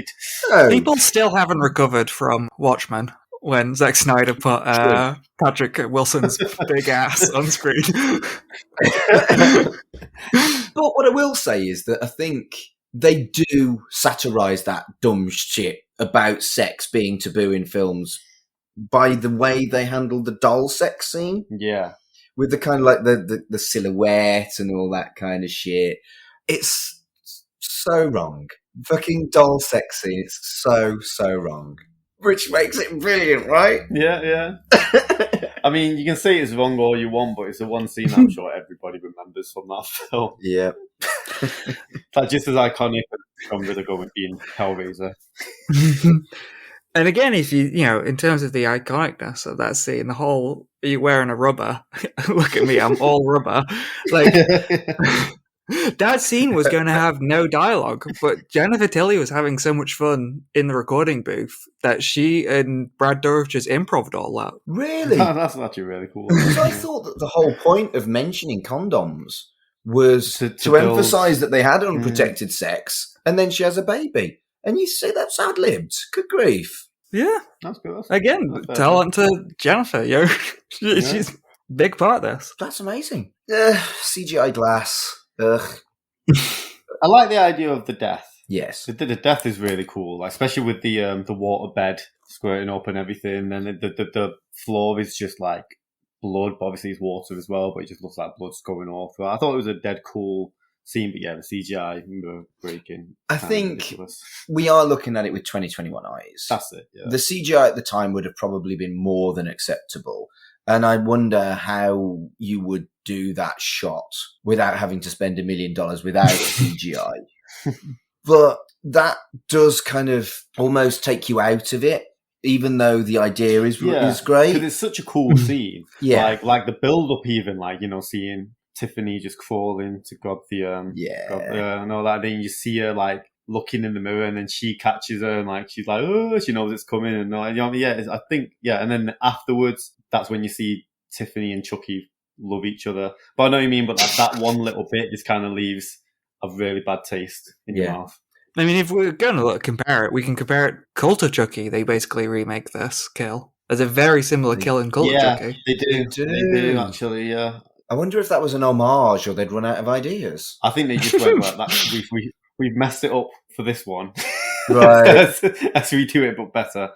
B: No.
C: People still haven't recovered from Watchmen when Zack Snyder put Patrick Wilson's big ass on screen.
B: But what I will say is that I think they do satirise that dumb shit about sex being taboo in films by the way they handle the doll sex scene.
D: Yeah.
B: With the kind of the silhouette and all that kind of shit. It's so wrong. Fucking doll sex scene. It's so, so wrong. Which makes it brilliant, right?
D: Yeah. I mean, you can say it's wrong all you want, but it's the one scene I'm sure everybody remembers from that film.
B: Yeah.
D: That's just as iconic as Tom Ritter going being Hellraiser.
C: And again, if you in terms of the iconicness of that scene, the whole, are you wearing a rubber? Look at me, I'm all rubber. That scene was going to have no dialogue, but Jennifer Tilly was having so much fun in the recording booth that she and Brad Dourif just improv'd all that.
B: Really?
D: That's actually really cool.
B: Because I thought that the whole point of mentioning condoms was to
D: build-
B: emphasise that they had unprotected sex, and then she has a baby. And you say that's ad-libbed. Good grief.
C: Yeah.
D: That's good.
C: Again,
D: That's
C: talent to Jennifer, yo. She's a big part of this.
B: That's amazing. CGI glass. Ugh.
D: I like the idea of the death.
B: Yes.
D: The death is really cool, like, especially with the water bed squirting up and everything. And the floor is just like blood. Obviously, it's water as well, but it just looks like blood's going off. So I thought it was a dead cool scene, but yeah, the CGI breaking.
B: I think
D: ridiculous.
B: we are looking at it with 2021 eyes.
D: That's it. Yeah.
B: The CGI at the time would have probably been more than acceptable. And I wonder how you would do that shot without having to spend $1 million without CGI. But that does kind of almost take you out of it, even though the idea is great.
D: Because it's such a cool scene.
B: Yeah.
D: Like the build up, even like, you know, seeing Tiffany just crawling to grab the and all that. Then you see her like looking in the mirror, and then she catches her, and like she's like, oh, she knows it's coming, and like, you know, I think, and then afterwards, that's when you see Tiffany and Chucky love each other. But I know what you mean, but that one little bit just kind of leaves a really bad taste in your mouth.
C: I mean, if we're going to compare it, we can compare it. Cult of Chucky, they basically remake this kill as a very similar kill in Cult of Chucky.
D: They do actually. Yeah.
B: I wonder if that was an homage or they'd run out of ideas.
D: I think they just went like that. We've messed it up for this one,
B: right?
D: Let's redo it, but better.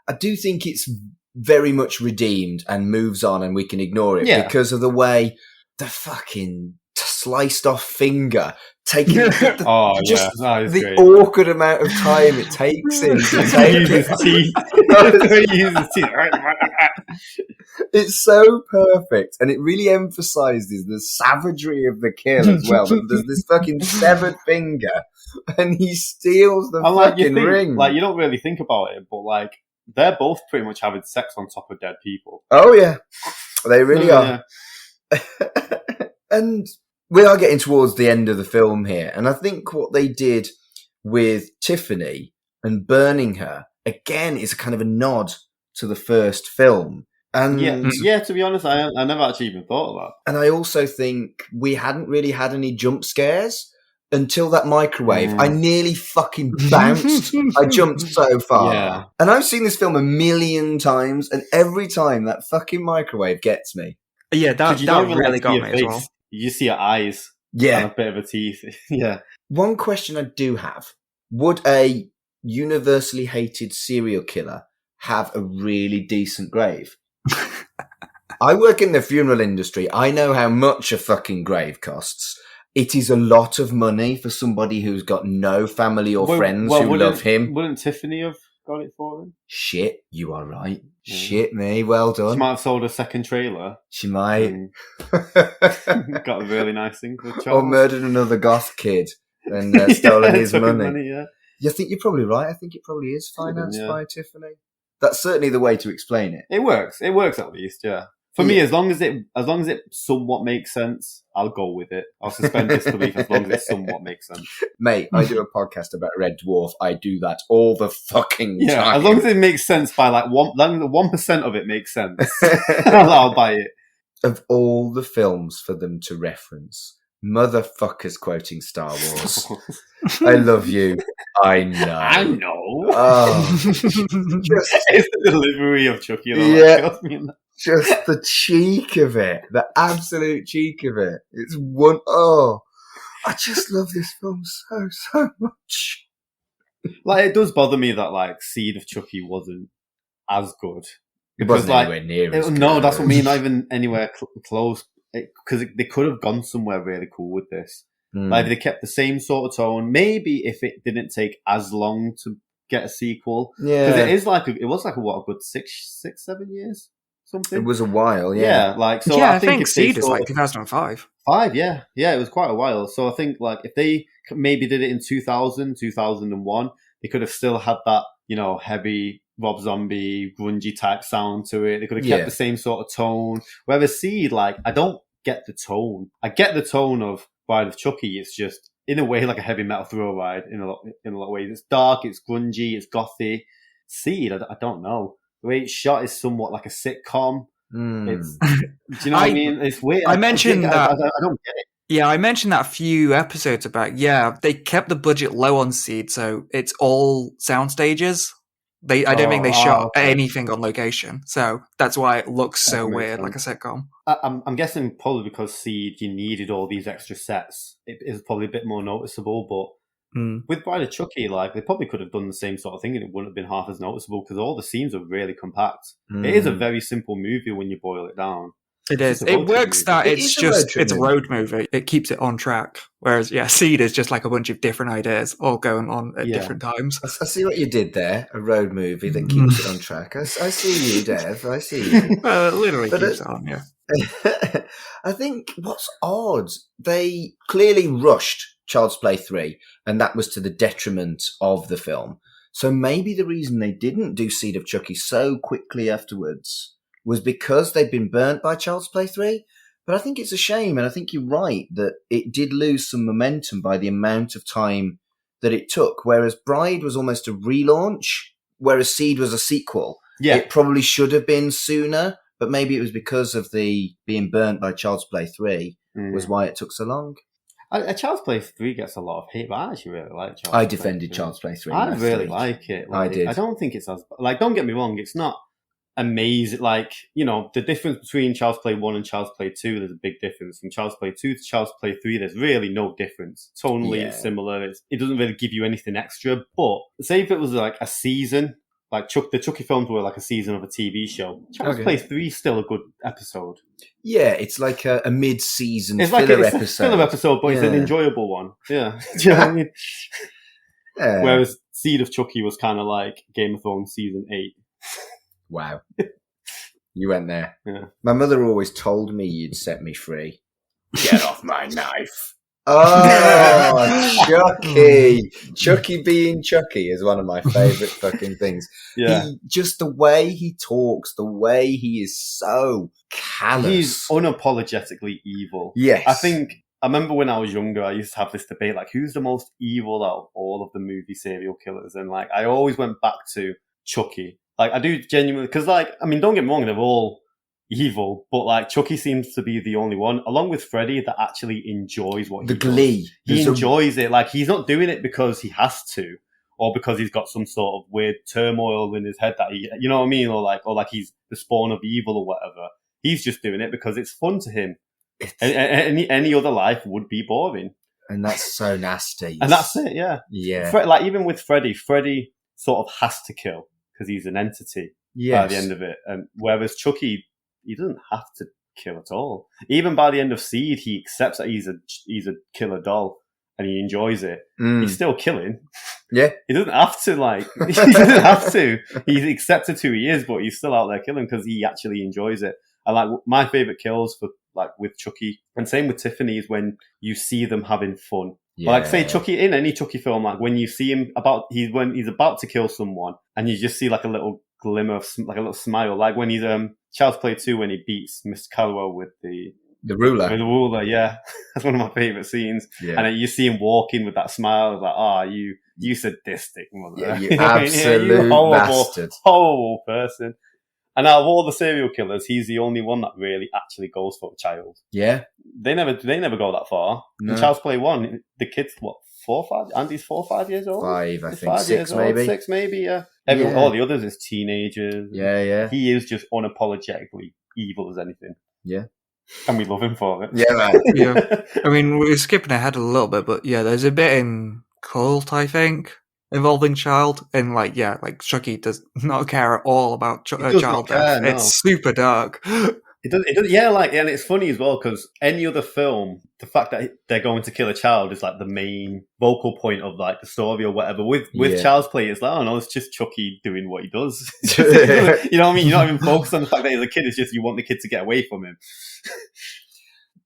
B: I do think it's very much redeemed and moves on, and we can ignore it because of the way the fucking sliced off finger taking the awkward amount of time it takes him to take his teeth. It's so perfect, and it really emphasises the savagery of the kill as well. There's this fucking severed finger, and he steals the fucking ring.
D: Like, you don't really think about it, but like, they're both pretty much having sex on top of dead people.
B: Oh yeah, they really are. Yeah. And we are getting towards the end of the film here, and I think what they did with Tiffany and burning her again is a kind of a nod to the first film. And
D: to be honest, I never actually even thought of that.
B: And I also think we hadn't really had any jump scares until that microwave. I nearly fucking bounced. I jumped so far.
D: Yeah.
B: And I've seen this film 1,000,000 times, and every time that fucking microwave gets me.
C: Yeah, that really got me as well.
D: You see her eyes.
B: Yeah.
D: And a bit of her teeth. Yeah.
B: One question I do have. Would a universally hated serial killer have a really decent grave? I work in the funeral industry. I know how much a fucking grave costs. It is a lot of money for somebody who's got no family or friends who love him.
D: Wouldn't Tiffany have got it for him?
B: Shit, you are right. Shit me, well done.
D: She might have sold a second trailer.
B: She might.
D: Got a really nice thing for Charles.
B: Or murdered another goth kid and stolen his money.
D: Yeah.
B: You think you're probably right. I think it probably is financed by Tiffany. That's certainly the way to explain it.
D: It works. It works at least, yeah. For me, as long as it somewhat makes sense, I'll go with it. I'll suspend disbelief as long as it somewhat makes sense.
B: Mate, I do a podcast about Red Dwarf. I do that all the fucking time.
D: As long as it makes sense by like 1% of it makes sense, I'll buy it.
B: Of all the films for them to reference, motherfuckers quoting Star Wars. I love you. I know.
D: I know.
B: Oh,
D: it's the delivery of Chucky.
B: Just the cheek of it. The absolute cheek of it. It's one. Oh, I just love this film so much.
D: Like, it does bother me that like Seed of Chucky wasn't as good.
B: It wasn't anywhere near as good.
D: No, that's what I mean. Not even anywhere close. Because they could have gone somewhere really cool with this. Like, if they kept the same sort of tone, maybe if it didn't take as long to get a sequel. Yeah. Because it was like a good 6-7 years? Something.
B: It was a while,
C: I think Seed is like 2005.
D: 5, yeah. Yeah, it was quite a while. So I think like if they maybe did it in 2000, 2001, they could have still had that, heavy Rob Zombie, grungy type sound to it. They could have kept the same sort of tone. Whereas Seed, like, I don't get the tone. I get the tone of Bride of Chucky, it's just, in a way, like a heavy metal thrill ride in a lot of ways. It's dark, it's grungy, it's gothy. Seed, I don't know. The way it's shot is somewhat like a sitcom. It's, do you know what I mean? It's weird.
C: I mentioned that.
D: I don't get it.
C: Yeah, I mentioned that a few episodes back. Yeah, they kept the budget low on Seed, so it's all sound stages. I don't think they shot anything on location, so that's why it looks so weird, like a sitcom.
D: I'm guessing probably because Seed, you needed all these extra sets. It is probably a bit more noticeable, but with Bride of Chucky, like, they probably could have done the same sort of thing and it wouldn't have been half as noticeable because all the scenes are really compact. It is a very simple movie when you boil it down.
C: It is. It works that it's a road movie. It keeps it on track. Whereas, Seed is just like a bunch of different ideas all going on at different times.
B: I see what you did there. A road movie that keeps it on track. I see you, Dev. I see you.
C: Well, it literally keeps it on, yeah.
B: I think what's odd, they clearly rushed Child's Play 3, and that was to the detriment of the film. So maybe the reason they didn't do Seed of Chucky so quickly afterwards was because they'd been burnt by Child's Play 3. But I think it's a shame, and I think you're right that it did lose some momentum by the amount of time that it took, whereas Bride was almost a relaunch, whereas Seed was a sequel. Yeah. It probably should have been sooner, but maybe it was because of the being burnt by Child's Play 3 was why it took so long.
D: Child's Play 3 gets a lot of hate, but I actually really like Child's Play 3.
B: I defended Child's Play 3.
D: I really like it.
B: I did.
D: I don't think it's as... Like, don't get me wrong, it's not amazing. Like, you know, the difference between Child's Play 1 and Child's Play 2, there's a big difference. From Child's Play 2 to Child's Play 3, there's really no difference. Tonally, it's similar. It doesn't really give you anything extra. But say if it was like a season, like the Chucky films were like a season of a TV show, Child's Play 3 is still a good episode. Yeah,
B: it's like a mid-season filler episode.
D: It's a filler episode, but it's an enjoyable one. Yeah. Do you know what I mean? Whereas Seed of Chucky was kind of like Game of Thrones Season 8.
B: Wow. You went there.
D: Yeah.
B: My mother always told me you'd set me free. Get off my knife. Oh, Chucky. Chucky being Chucky is one of my favourite fucking things.
D: Yeah.
B: Just the way he talks, the way he is so callous.
D: He's unapologetically evil.
B: Yes.
D: I remember when I was younger, I used to have this debate, like, who's the most evil out of all of the movie serial killers? And, like, I always went back to Chucky. Like, I do genuinely, because, like, I mean, don't get me wrong, they're all evil, but, like, Chucky seems to be the only one, along with Freddy, that actually enjoys what he does. The glee. He enjoys it. Like, he's not doing it because he has to, or because he's got some sort of weird turmoil in his head that he, you know what I mean? Or like he's the spawn of evil or whatever. He's just doing it because it's fun to him. Any other life would be boring.
B: And that's so nasty.
D: And that's it, yeah.
B: Yeah.
D: Like, even with Freddy sort of has to kill because he's an entity by the end of it. And whereas Chucky, he doesn't have to kill at all. Even by the end of Seed, he accepts that he's a killer doll and he enjoys it. He's still killing.
B: Yeah.
D: He doesn't have to, like, he doesn't have to. He's accepted who he is, but he's still out there killing because he actually enjoys it. And, like, my favourite kills for, like, with Chucky, and same with Tiffany, is when you see them having fun. Yeah. Like, say Chucky, in any Chucky film, like, when you see him when he's about to kill someone and you just see, like, a little glimmer of, like, a little smile, like when he's Child's Play 2 when he beats Mr. Callowell with the
B: ruler.
D: With the ruler, yeah. That's one of my favourite scenes. Yeah. And you see him walking with that smile, it's like, you sadistic mother.
B: Yeah, you absolute
D: you horrible,
B: bastard.
D: Horrible person. And out of all the serial killers, he's the only one that really actually goes for a child.
B: Yeah.
D: They never go that far.
B: No.
D: In Child's Play 1, the kid's, 4 or 5? Andy's 4 or 5 years old?
B: 5, I think. 6 maybe.
D: 6 maybe, yeah. All the others is teenagers.
B: Yeah.
D: He is just unapologetically evil as anything.
B: Yeah.
D: And we love him for it.
B: Yeah, man.
C: Yeah. I mean, we're skipping ahead a little bit, but yeah, there's a bit in Cult, I think, involving child. And like Chucky does not care at all about child death.
B: No.
C: It's super dark.
D: It does, yeah, like, and it's funny as well because any other film, the fact that they're going to kill a child is like the main vocal point of like the story or whatever. With Child's Play, it's like, oh no, it's just Chucky doing what he does. You know what I mean? You're not even focused on the fact that he's a kid. It's just you want the kid to get away from him.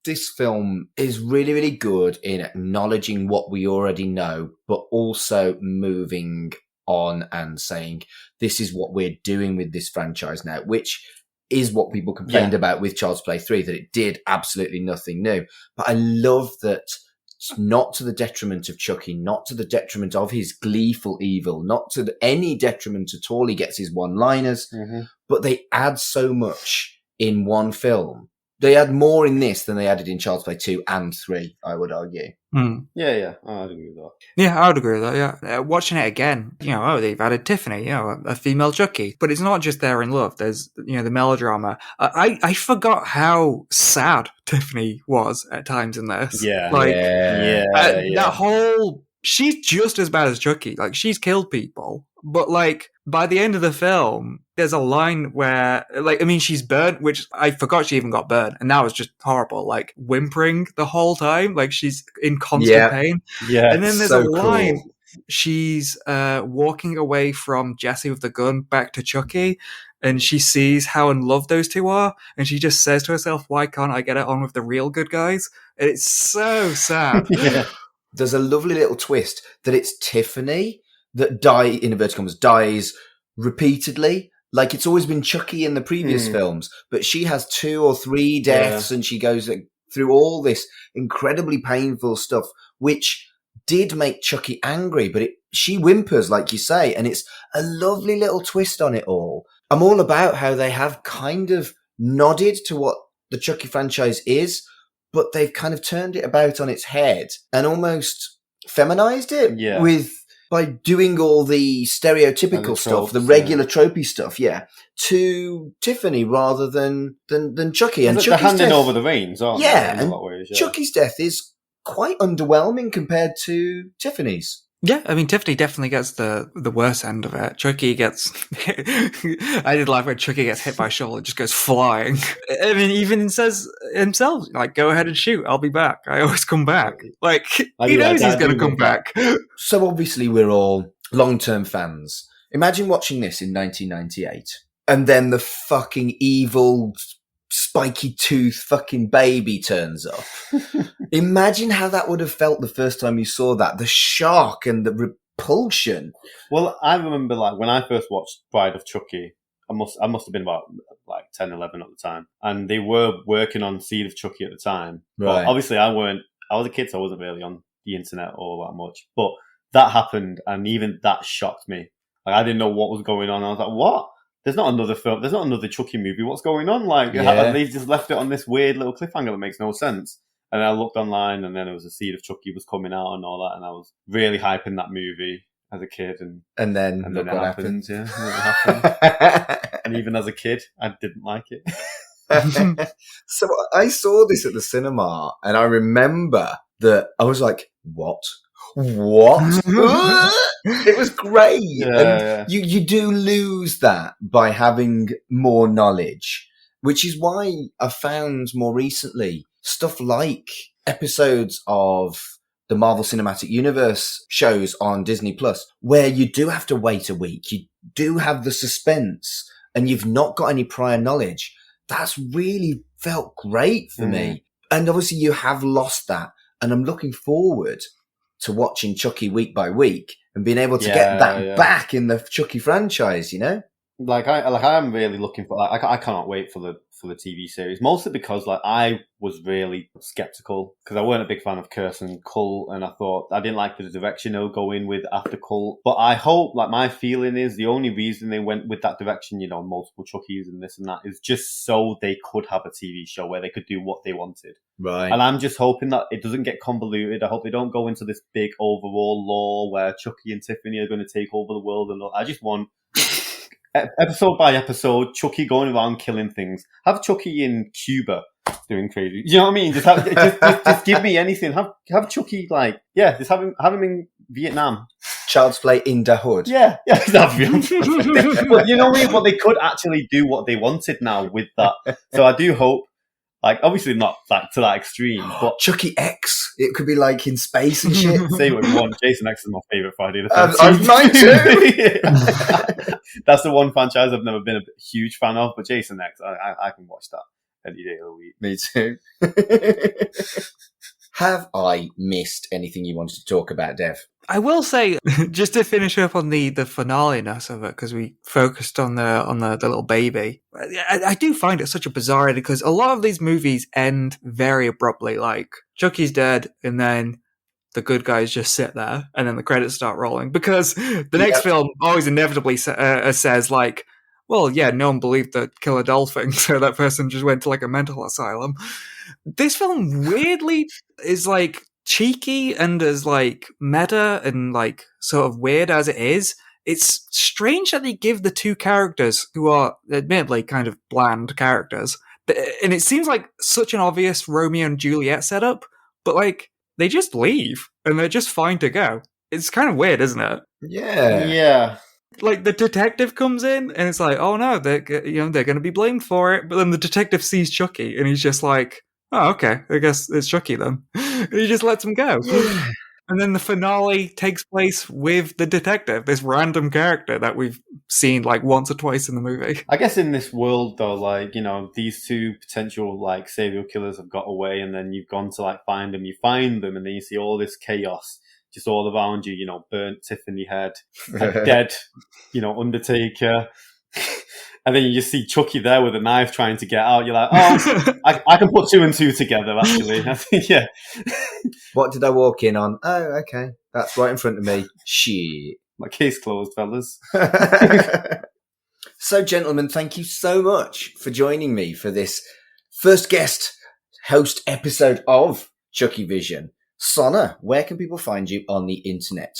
B: This film is really, really good in acknowledging what we already know, but also moving on and saying this is what we're doing with this franchise now, which is what people complained about with Child's Play 3, that it did absolutely nothing new. But I love that not to the detriment of Chucky, not to the detriment of his gleeful evil, not to any detriment at all. He gets his one-liners, but they add so much in one film. They add more in this than they added in Child's Play 2 and 3, I would argue.
D: Yeah, I'd agree with that.
C: Yeah, I would agree with that, yeah. Watching it again, they've added Tiffany, a female Chucky. But it's not just they're in love. There's, the melodrama. I forgot how sad Tiffany was at times in this.
D: Yeah.
C: That whole... She's just as bad as Chucky. Like, she's killed people. But, like, by the end of the film, there's a line where, she's burnt, which I forgot she even got burnt. And that was just horrible. Like, whimpering the whole time. Like, she's in constant pain.
D: Yeah.
C: And then there's a line. Cool. She's walking away from Jesse with the gun back to Chucky. And she sees how in love those two are. And she just says to herself, why can't I get it on with the real good guys? And it's so sad.
B: Yeah. There's a lovely little twist that it's Tiffany that dies repeatedly. Like, it's always been Chucky in the previous films, but she has 2 or 3 deaths and she goes through all this incredibly painful stuff, which did make Chucky angry, but she whimpers, like you say, and it's a lovely little twist on it all. I'm all about how they have kind of nodded to what the Chucky franchise is, but they've kind of turned it about on its head and almost feminized it by doing all the stereotypical stuff, the regular tropey stuff, to Tiffany rather than Chucky. And
D: they're handing over the reins, aren't they?
B: And Chucky's death is quite underwhelming compared to Tiffany's.
C: Yeah, Tiffany definitely gets the worst end of it. Chucky gets... I did like when Chucky gets hit by a shovel and just goes flying. Even says himself, like, go ahead and shoot, I'll be back. I always come back. Like, he knows he's going to come back.
B: So obviously we're all long-term fans. Imagine watching this in 1998 and then the fucking evil... spiky tooth fucking baby turns up. Imagine how that would have felt the first time you saw that. The shock and the repulsion.
D: Well, I remember, like, when I first watched Bride of Chucky, I must have been about, like, 10, 11 at the time. And they were working on Seed of Chucky at the time.
B: Right.
D: But obviously, I was a kid, so I wasn't really on the internet all that much. But that happened, and even that shocked me. Like, I didn't know what was going on. I was like, what? There's not another film. There's not another Chucky movie. What's going on? Like, they've just left it on this weird little cliffhanger that makes no sense. And I looked online, and then it was a Seed of Chucky was coming out and all that, and I was really hyping that movie as a kid. And then
B: look what happened.
D: Yeah, it happened. And even as a kid, I didn't like it.
B: So I saw this at the cinema, and I remember that I was like, what? It was great. You do lose that by having more knowledge, which is why I found more recently stuff like episodes of the Marvel Cinematic Universe shows on Disney Plus, where you do have to wait a week. You do have the suspense and you've not got any prior knowledge. That's really felt great for me. And obviously you have lost that. And I'm looking forward to watching Chucky week by week and being able to get that back in the Chucky franchise, you know?
D: Like I am really looking for, like, I cannot wait for the TV series, mostly because, like, I was really skeptical because I weren't a big fan of Curse and Cult, and I thought I didn't like the direction they were going with after Cult. But I hope, like, my feeling is the only reason they went with that direction, you know, multiple Chuckies and this and that, is just so they could have a TV show where they could do what they wanted.
B: Right.
D: And I'm just hoping that it doesn't get convoluted. I hope they don't go into this big overall lore where Chucky and Tiffany are going to take over the world and all. I just want episode by episode, Chucky going around killing things. Have Chucky in Cuba doing crazy. You know what I mean? Just give me anything. Have Chucky, like, just have him in Vietnam.
B: Child's Play in the Hood.
D: Yeah, that'd be But you know what I mean? But they could actually do what they wanted now with that. So I do hope. Like, obviously not to that extreme, but...
B: Chucky X. It could be, like, in space and shit.
D: Say what you want. Jason X is my favourite Friday the 13th.
B: Mine too!
D: That's the one franchise I've never been a huge fan of, but Jason X, I can watch that any day of the week.
B: Me too. Have I missed anything you wanted to talk about, Dev?
C: I will say, just to finish up on the finale-ness of it, because we focused on the little baby, I do find it such a bizarre ending, because a lot of these movies end very abruptly, like, Chucky's dead, and then the good guys just sit there and then the credits start rolling, because the next film always inevitably says like, well, yeah, no one believed the killer doll thing, so that person just went to like a mental asylum. This film weirdly is like cheeky and as like meta and like sort of weird as it is. It's strange that they give the two characters, who are admittedly kind of bland characters, and it seems like such an obvious Romeo and Juliet setup, but like they just leave and they're just fine to go. It's kind of weird, isn't it?
D: Yeah.
C: Like the detective comes in and it's like, oh no, they're going to be blamed for it. But then the detective sees Chucky and he's just like, oh, okay, I guess it's Chucky then. And he just lets him go.
B: Yeah.
C: And then the finale takes place with the detective, this random character that we've seen like once or twice in the movie.
D: I guess in this world though, like, you know, these two potential like serial killers have got away, and then you've gone to like find them, and then you see all this chaos just all around you, you know, burnt Tiffany head, a dead, you know, Undertaker. And then you just see Chucky there with a knife trying to get out. You're like, oh, I can put 2 and 2 together, actually. I think, yeah.
B: What did I walk in on? Oh, okay. That's right in front of me. Shit.
D: My case closed, fellas.
B: So, gentlemen, thank you so much for joining me for this first guest host episode of Chucky Vision. Sonna, where can people find you on the internet?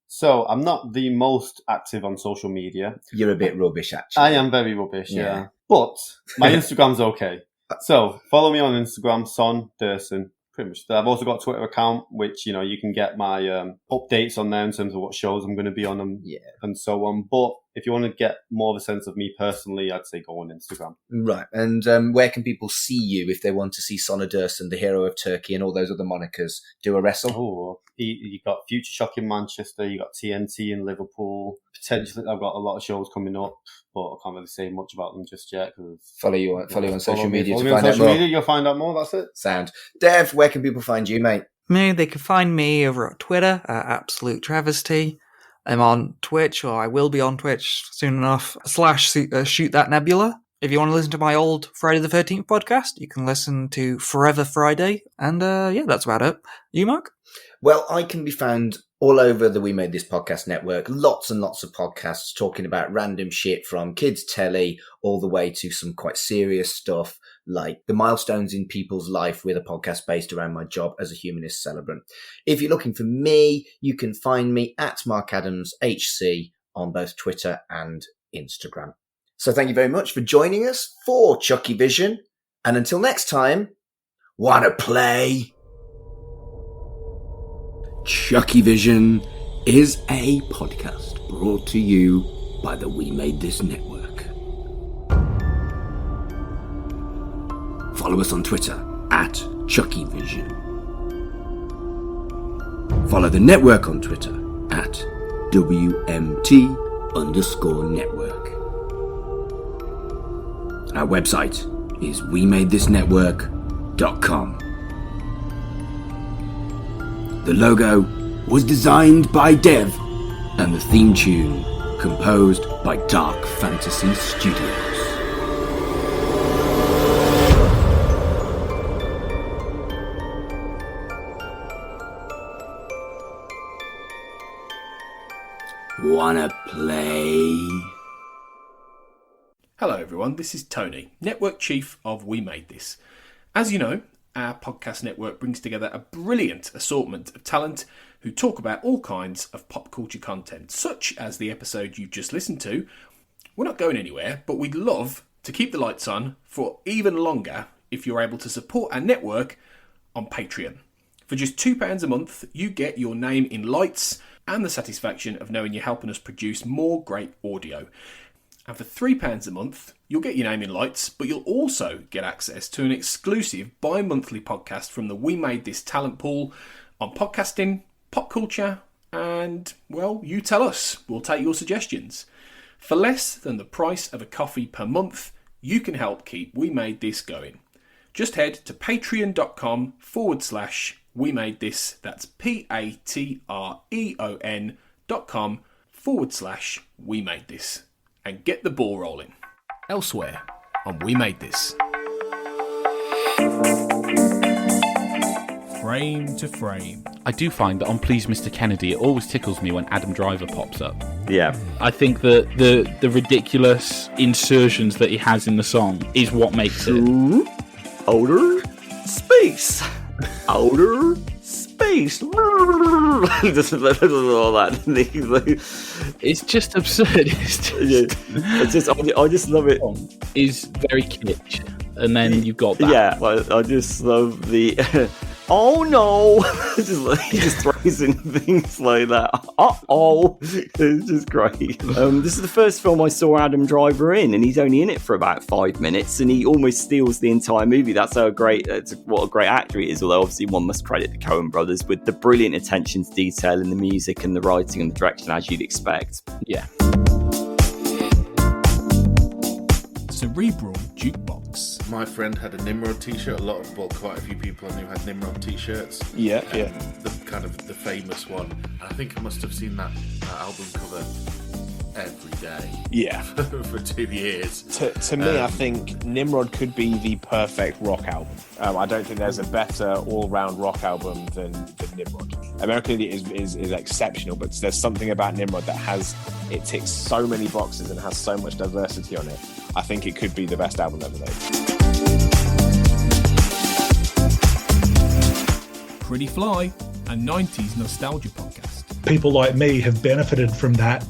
D: So, I'm not the most active on social media.
B: You're a bit rubbish, actually.
D: I am very rubbish, yeah. But my Instagram's okay. So, follow me on Instagram, Son Durson. Pretty much. I've also got a Twitter account, which, you know, you can get my updates on there in terms of what shows I'm going to be on and so on. But if you want to get more of a sense of me personally, I'd say go on Instagram.
B: Right. And where can people see you if they want to see Sonna Durson, the hero of Turkey, and all those other monikers do a wrestle?
D: Oh, you got Future Shock in Manchester, you got TNT in Liverpool. Potentially, I've got a lot of shows coming up, but I can't really say much about them just yet.
B: Follow you on social media
D: to
B: to
D: find
B: find out
D: social
B: more.
D: Media, you'll find out more. That's it.
B: Sound. Dev, where can people find you, mate?
C: They can find me over at Twitter at Absolute Travesty. I'm on Twitch, or I will be on Twitch soon enough, / Shoot That Nebula. If you want to listen to my old Friday the 13th podcast, you can listen to Forever Friday. And yeah, that's about it. You, Mark?
B: Well, I can be found all over the We Made This Podcast network. Lots and lots of podcasts talking about random shit from kids' telly all the way to some quite serious stuff like the milestones in people's life, with a podcast based around my job as a humanist celebrant. If you're looking for me, you can find me at Mark Adams HC on both Twitter and Instagram. So thank you very much for joining us for Chucky Vision. And until next time, wanna play? Chucky Vision is a podcast brought to you by the We Made This Network. Follow us on Twitter at Chucky Vision. Follow the network on Twitter at WMT_network. Our website is WeMadeThisNetwork.com. The logo was designed by Dev, and the theme tune composed by Dark Fantasy Studios. Wanna play?
A: Hello everyone, this is Tony, Network Chief of We Made This. As you know, our podcast network brings together a brilliant assortment of talent who talk about all kinds of pop culture content, such as the episode you just listened to. We're not going anywhere, but we'd love to keep the lights on for even longer if you're able to support our network on Patreon. For just £2 a month, you get your name in lights and the satisfaction of knowing you're helping us produce more great audio. And for £3 a month, you'll get your name in lights, but you'll also get access to an exclusive bi-monthly podcast from the We Made This talent pool on podcasting, pop culture, and, well, you tell us. We'll take your suggestions. For less than the price of a coffee per month, you can help keep We Made This going. Just head to patreon.com/We Made This. That's patreon.com/We Made This. And get the ball rolling. Elsewhere on We Made This. frame to frame.
E: I do find that on Please Mr. Kennedy, it always tickles me when Adam Driver pops up.
F: Yeah.
E: I think that the ridiculous insertions that he has in the song is what makes it.
F: Outer space. Outer space. Just all that.
E: It's just absurd.
F: I just love it.
E: Is very kitsch. And then you've got that.
F: Yeah, I just love the oh no. He just throws in things like that. It's just great. This is the first film I saw Adam Driver in, and he's only in it for about 5 minutes, and he almost steals the entire movie. That's what a great actor he is. Although obviously one must credit the Coen brothers with the brilliant attention to detail in the music and the writing and the direction, as you'd expect.
E: Yeah.
A: Cerebral Jukebox.
G: My friend had a Nimrod t-shirt. Quite a few people I knew had Nimrod t-shirts.
H: Yeah.
G: The famous one. And I think I must have seen that album cover every day.
H: Yeah.
G: For 2 years.
H: To me, I think Nimrod could be the perfect rock album. I don't think there's a better all-round rock album than Nimrod. American Idiot is exceptional, but there's something about Nimrod that ticks so many boxes and has so much diversity on it. I think it could be the best album ever made.
A: Pretty Fly, a 90s nostalgia podcast.
I: People like me have benefited from that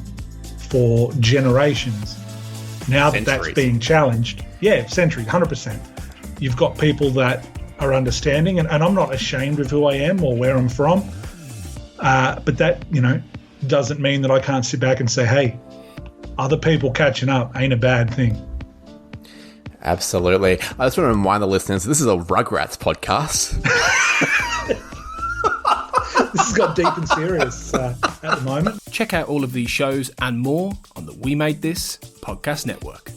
I: for generations. Now that that's being challenged, centuries, 100%. You've got people that are understanding, and I'm not ashamed of who I am or where I'm from, but that, doesn't mean that I can't sit back and say, hey, other people catching up ain't a bad thing.
J: Absolutely. I just want to remind the listeners, this is a Rugrats podcast.
I: This has got deep and serious at the moment.
A: Check out all of these shows and more on the We Made This podcast network.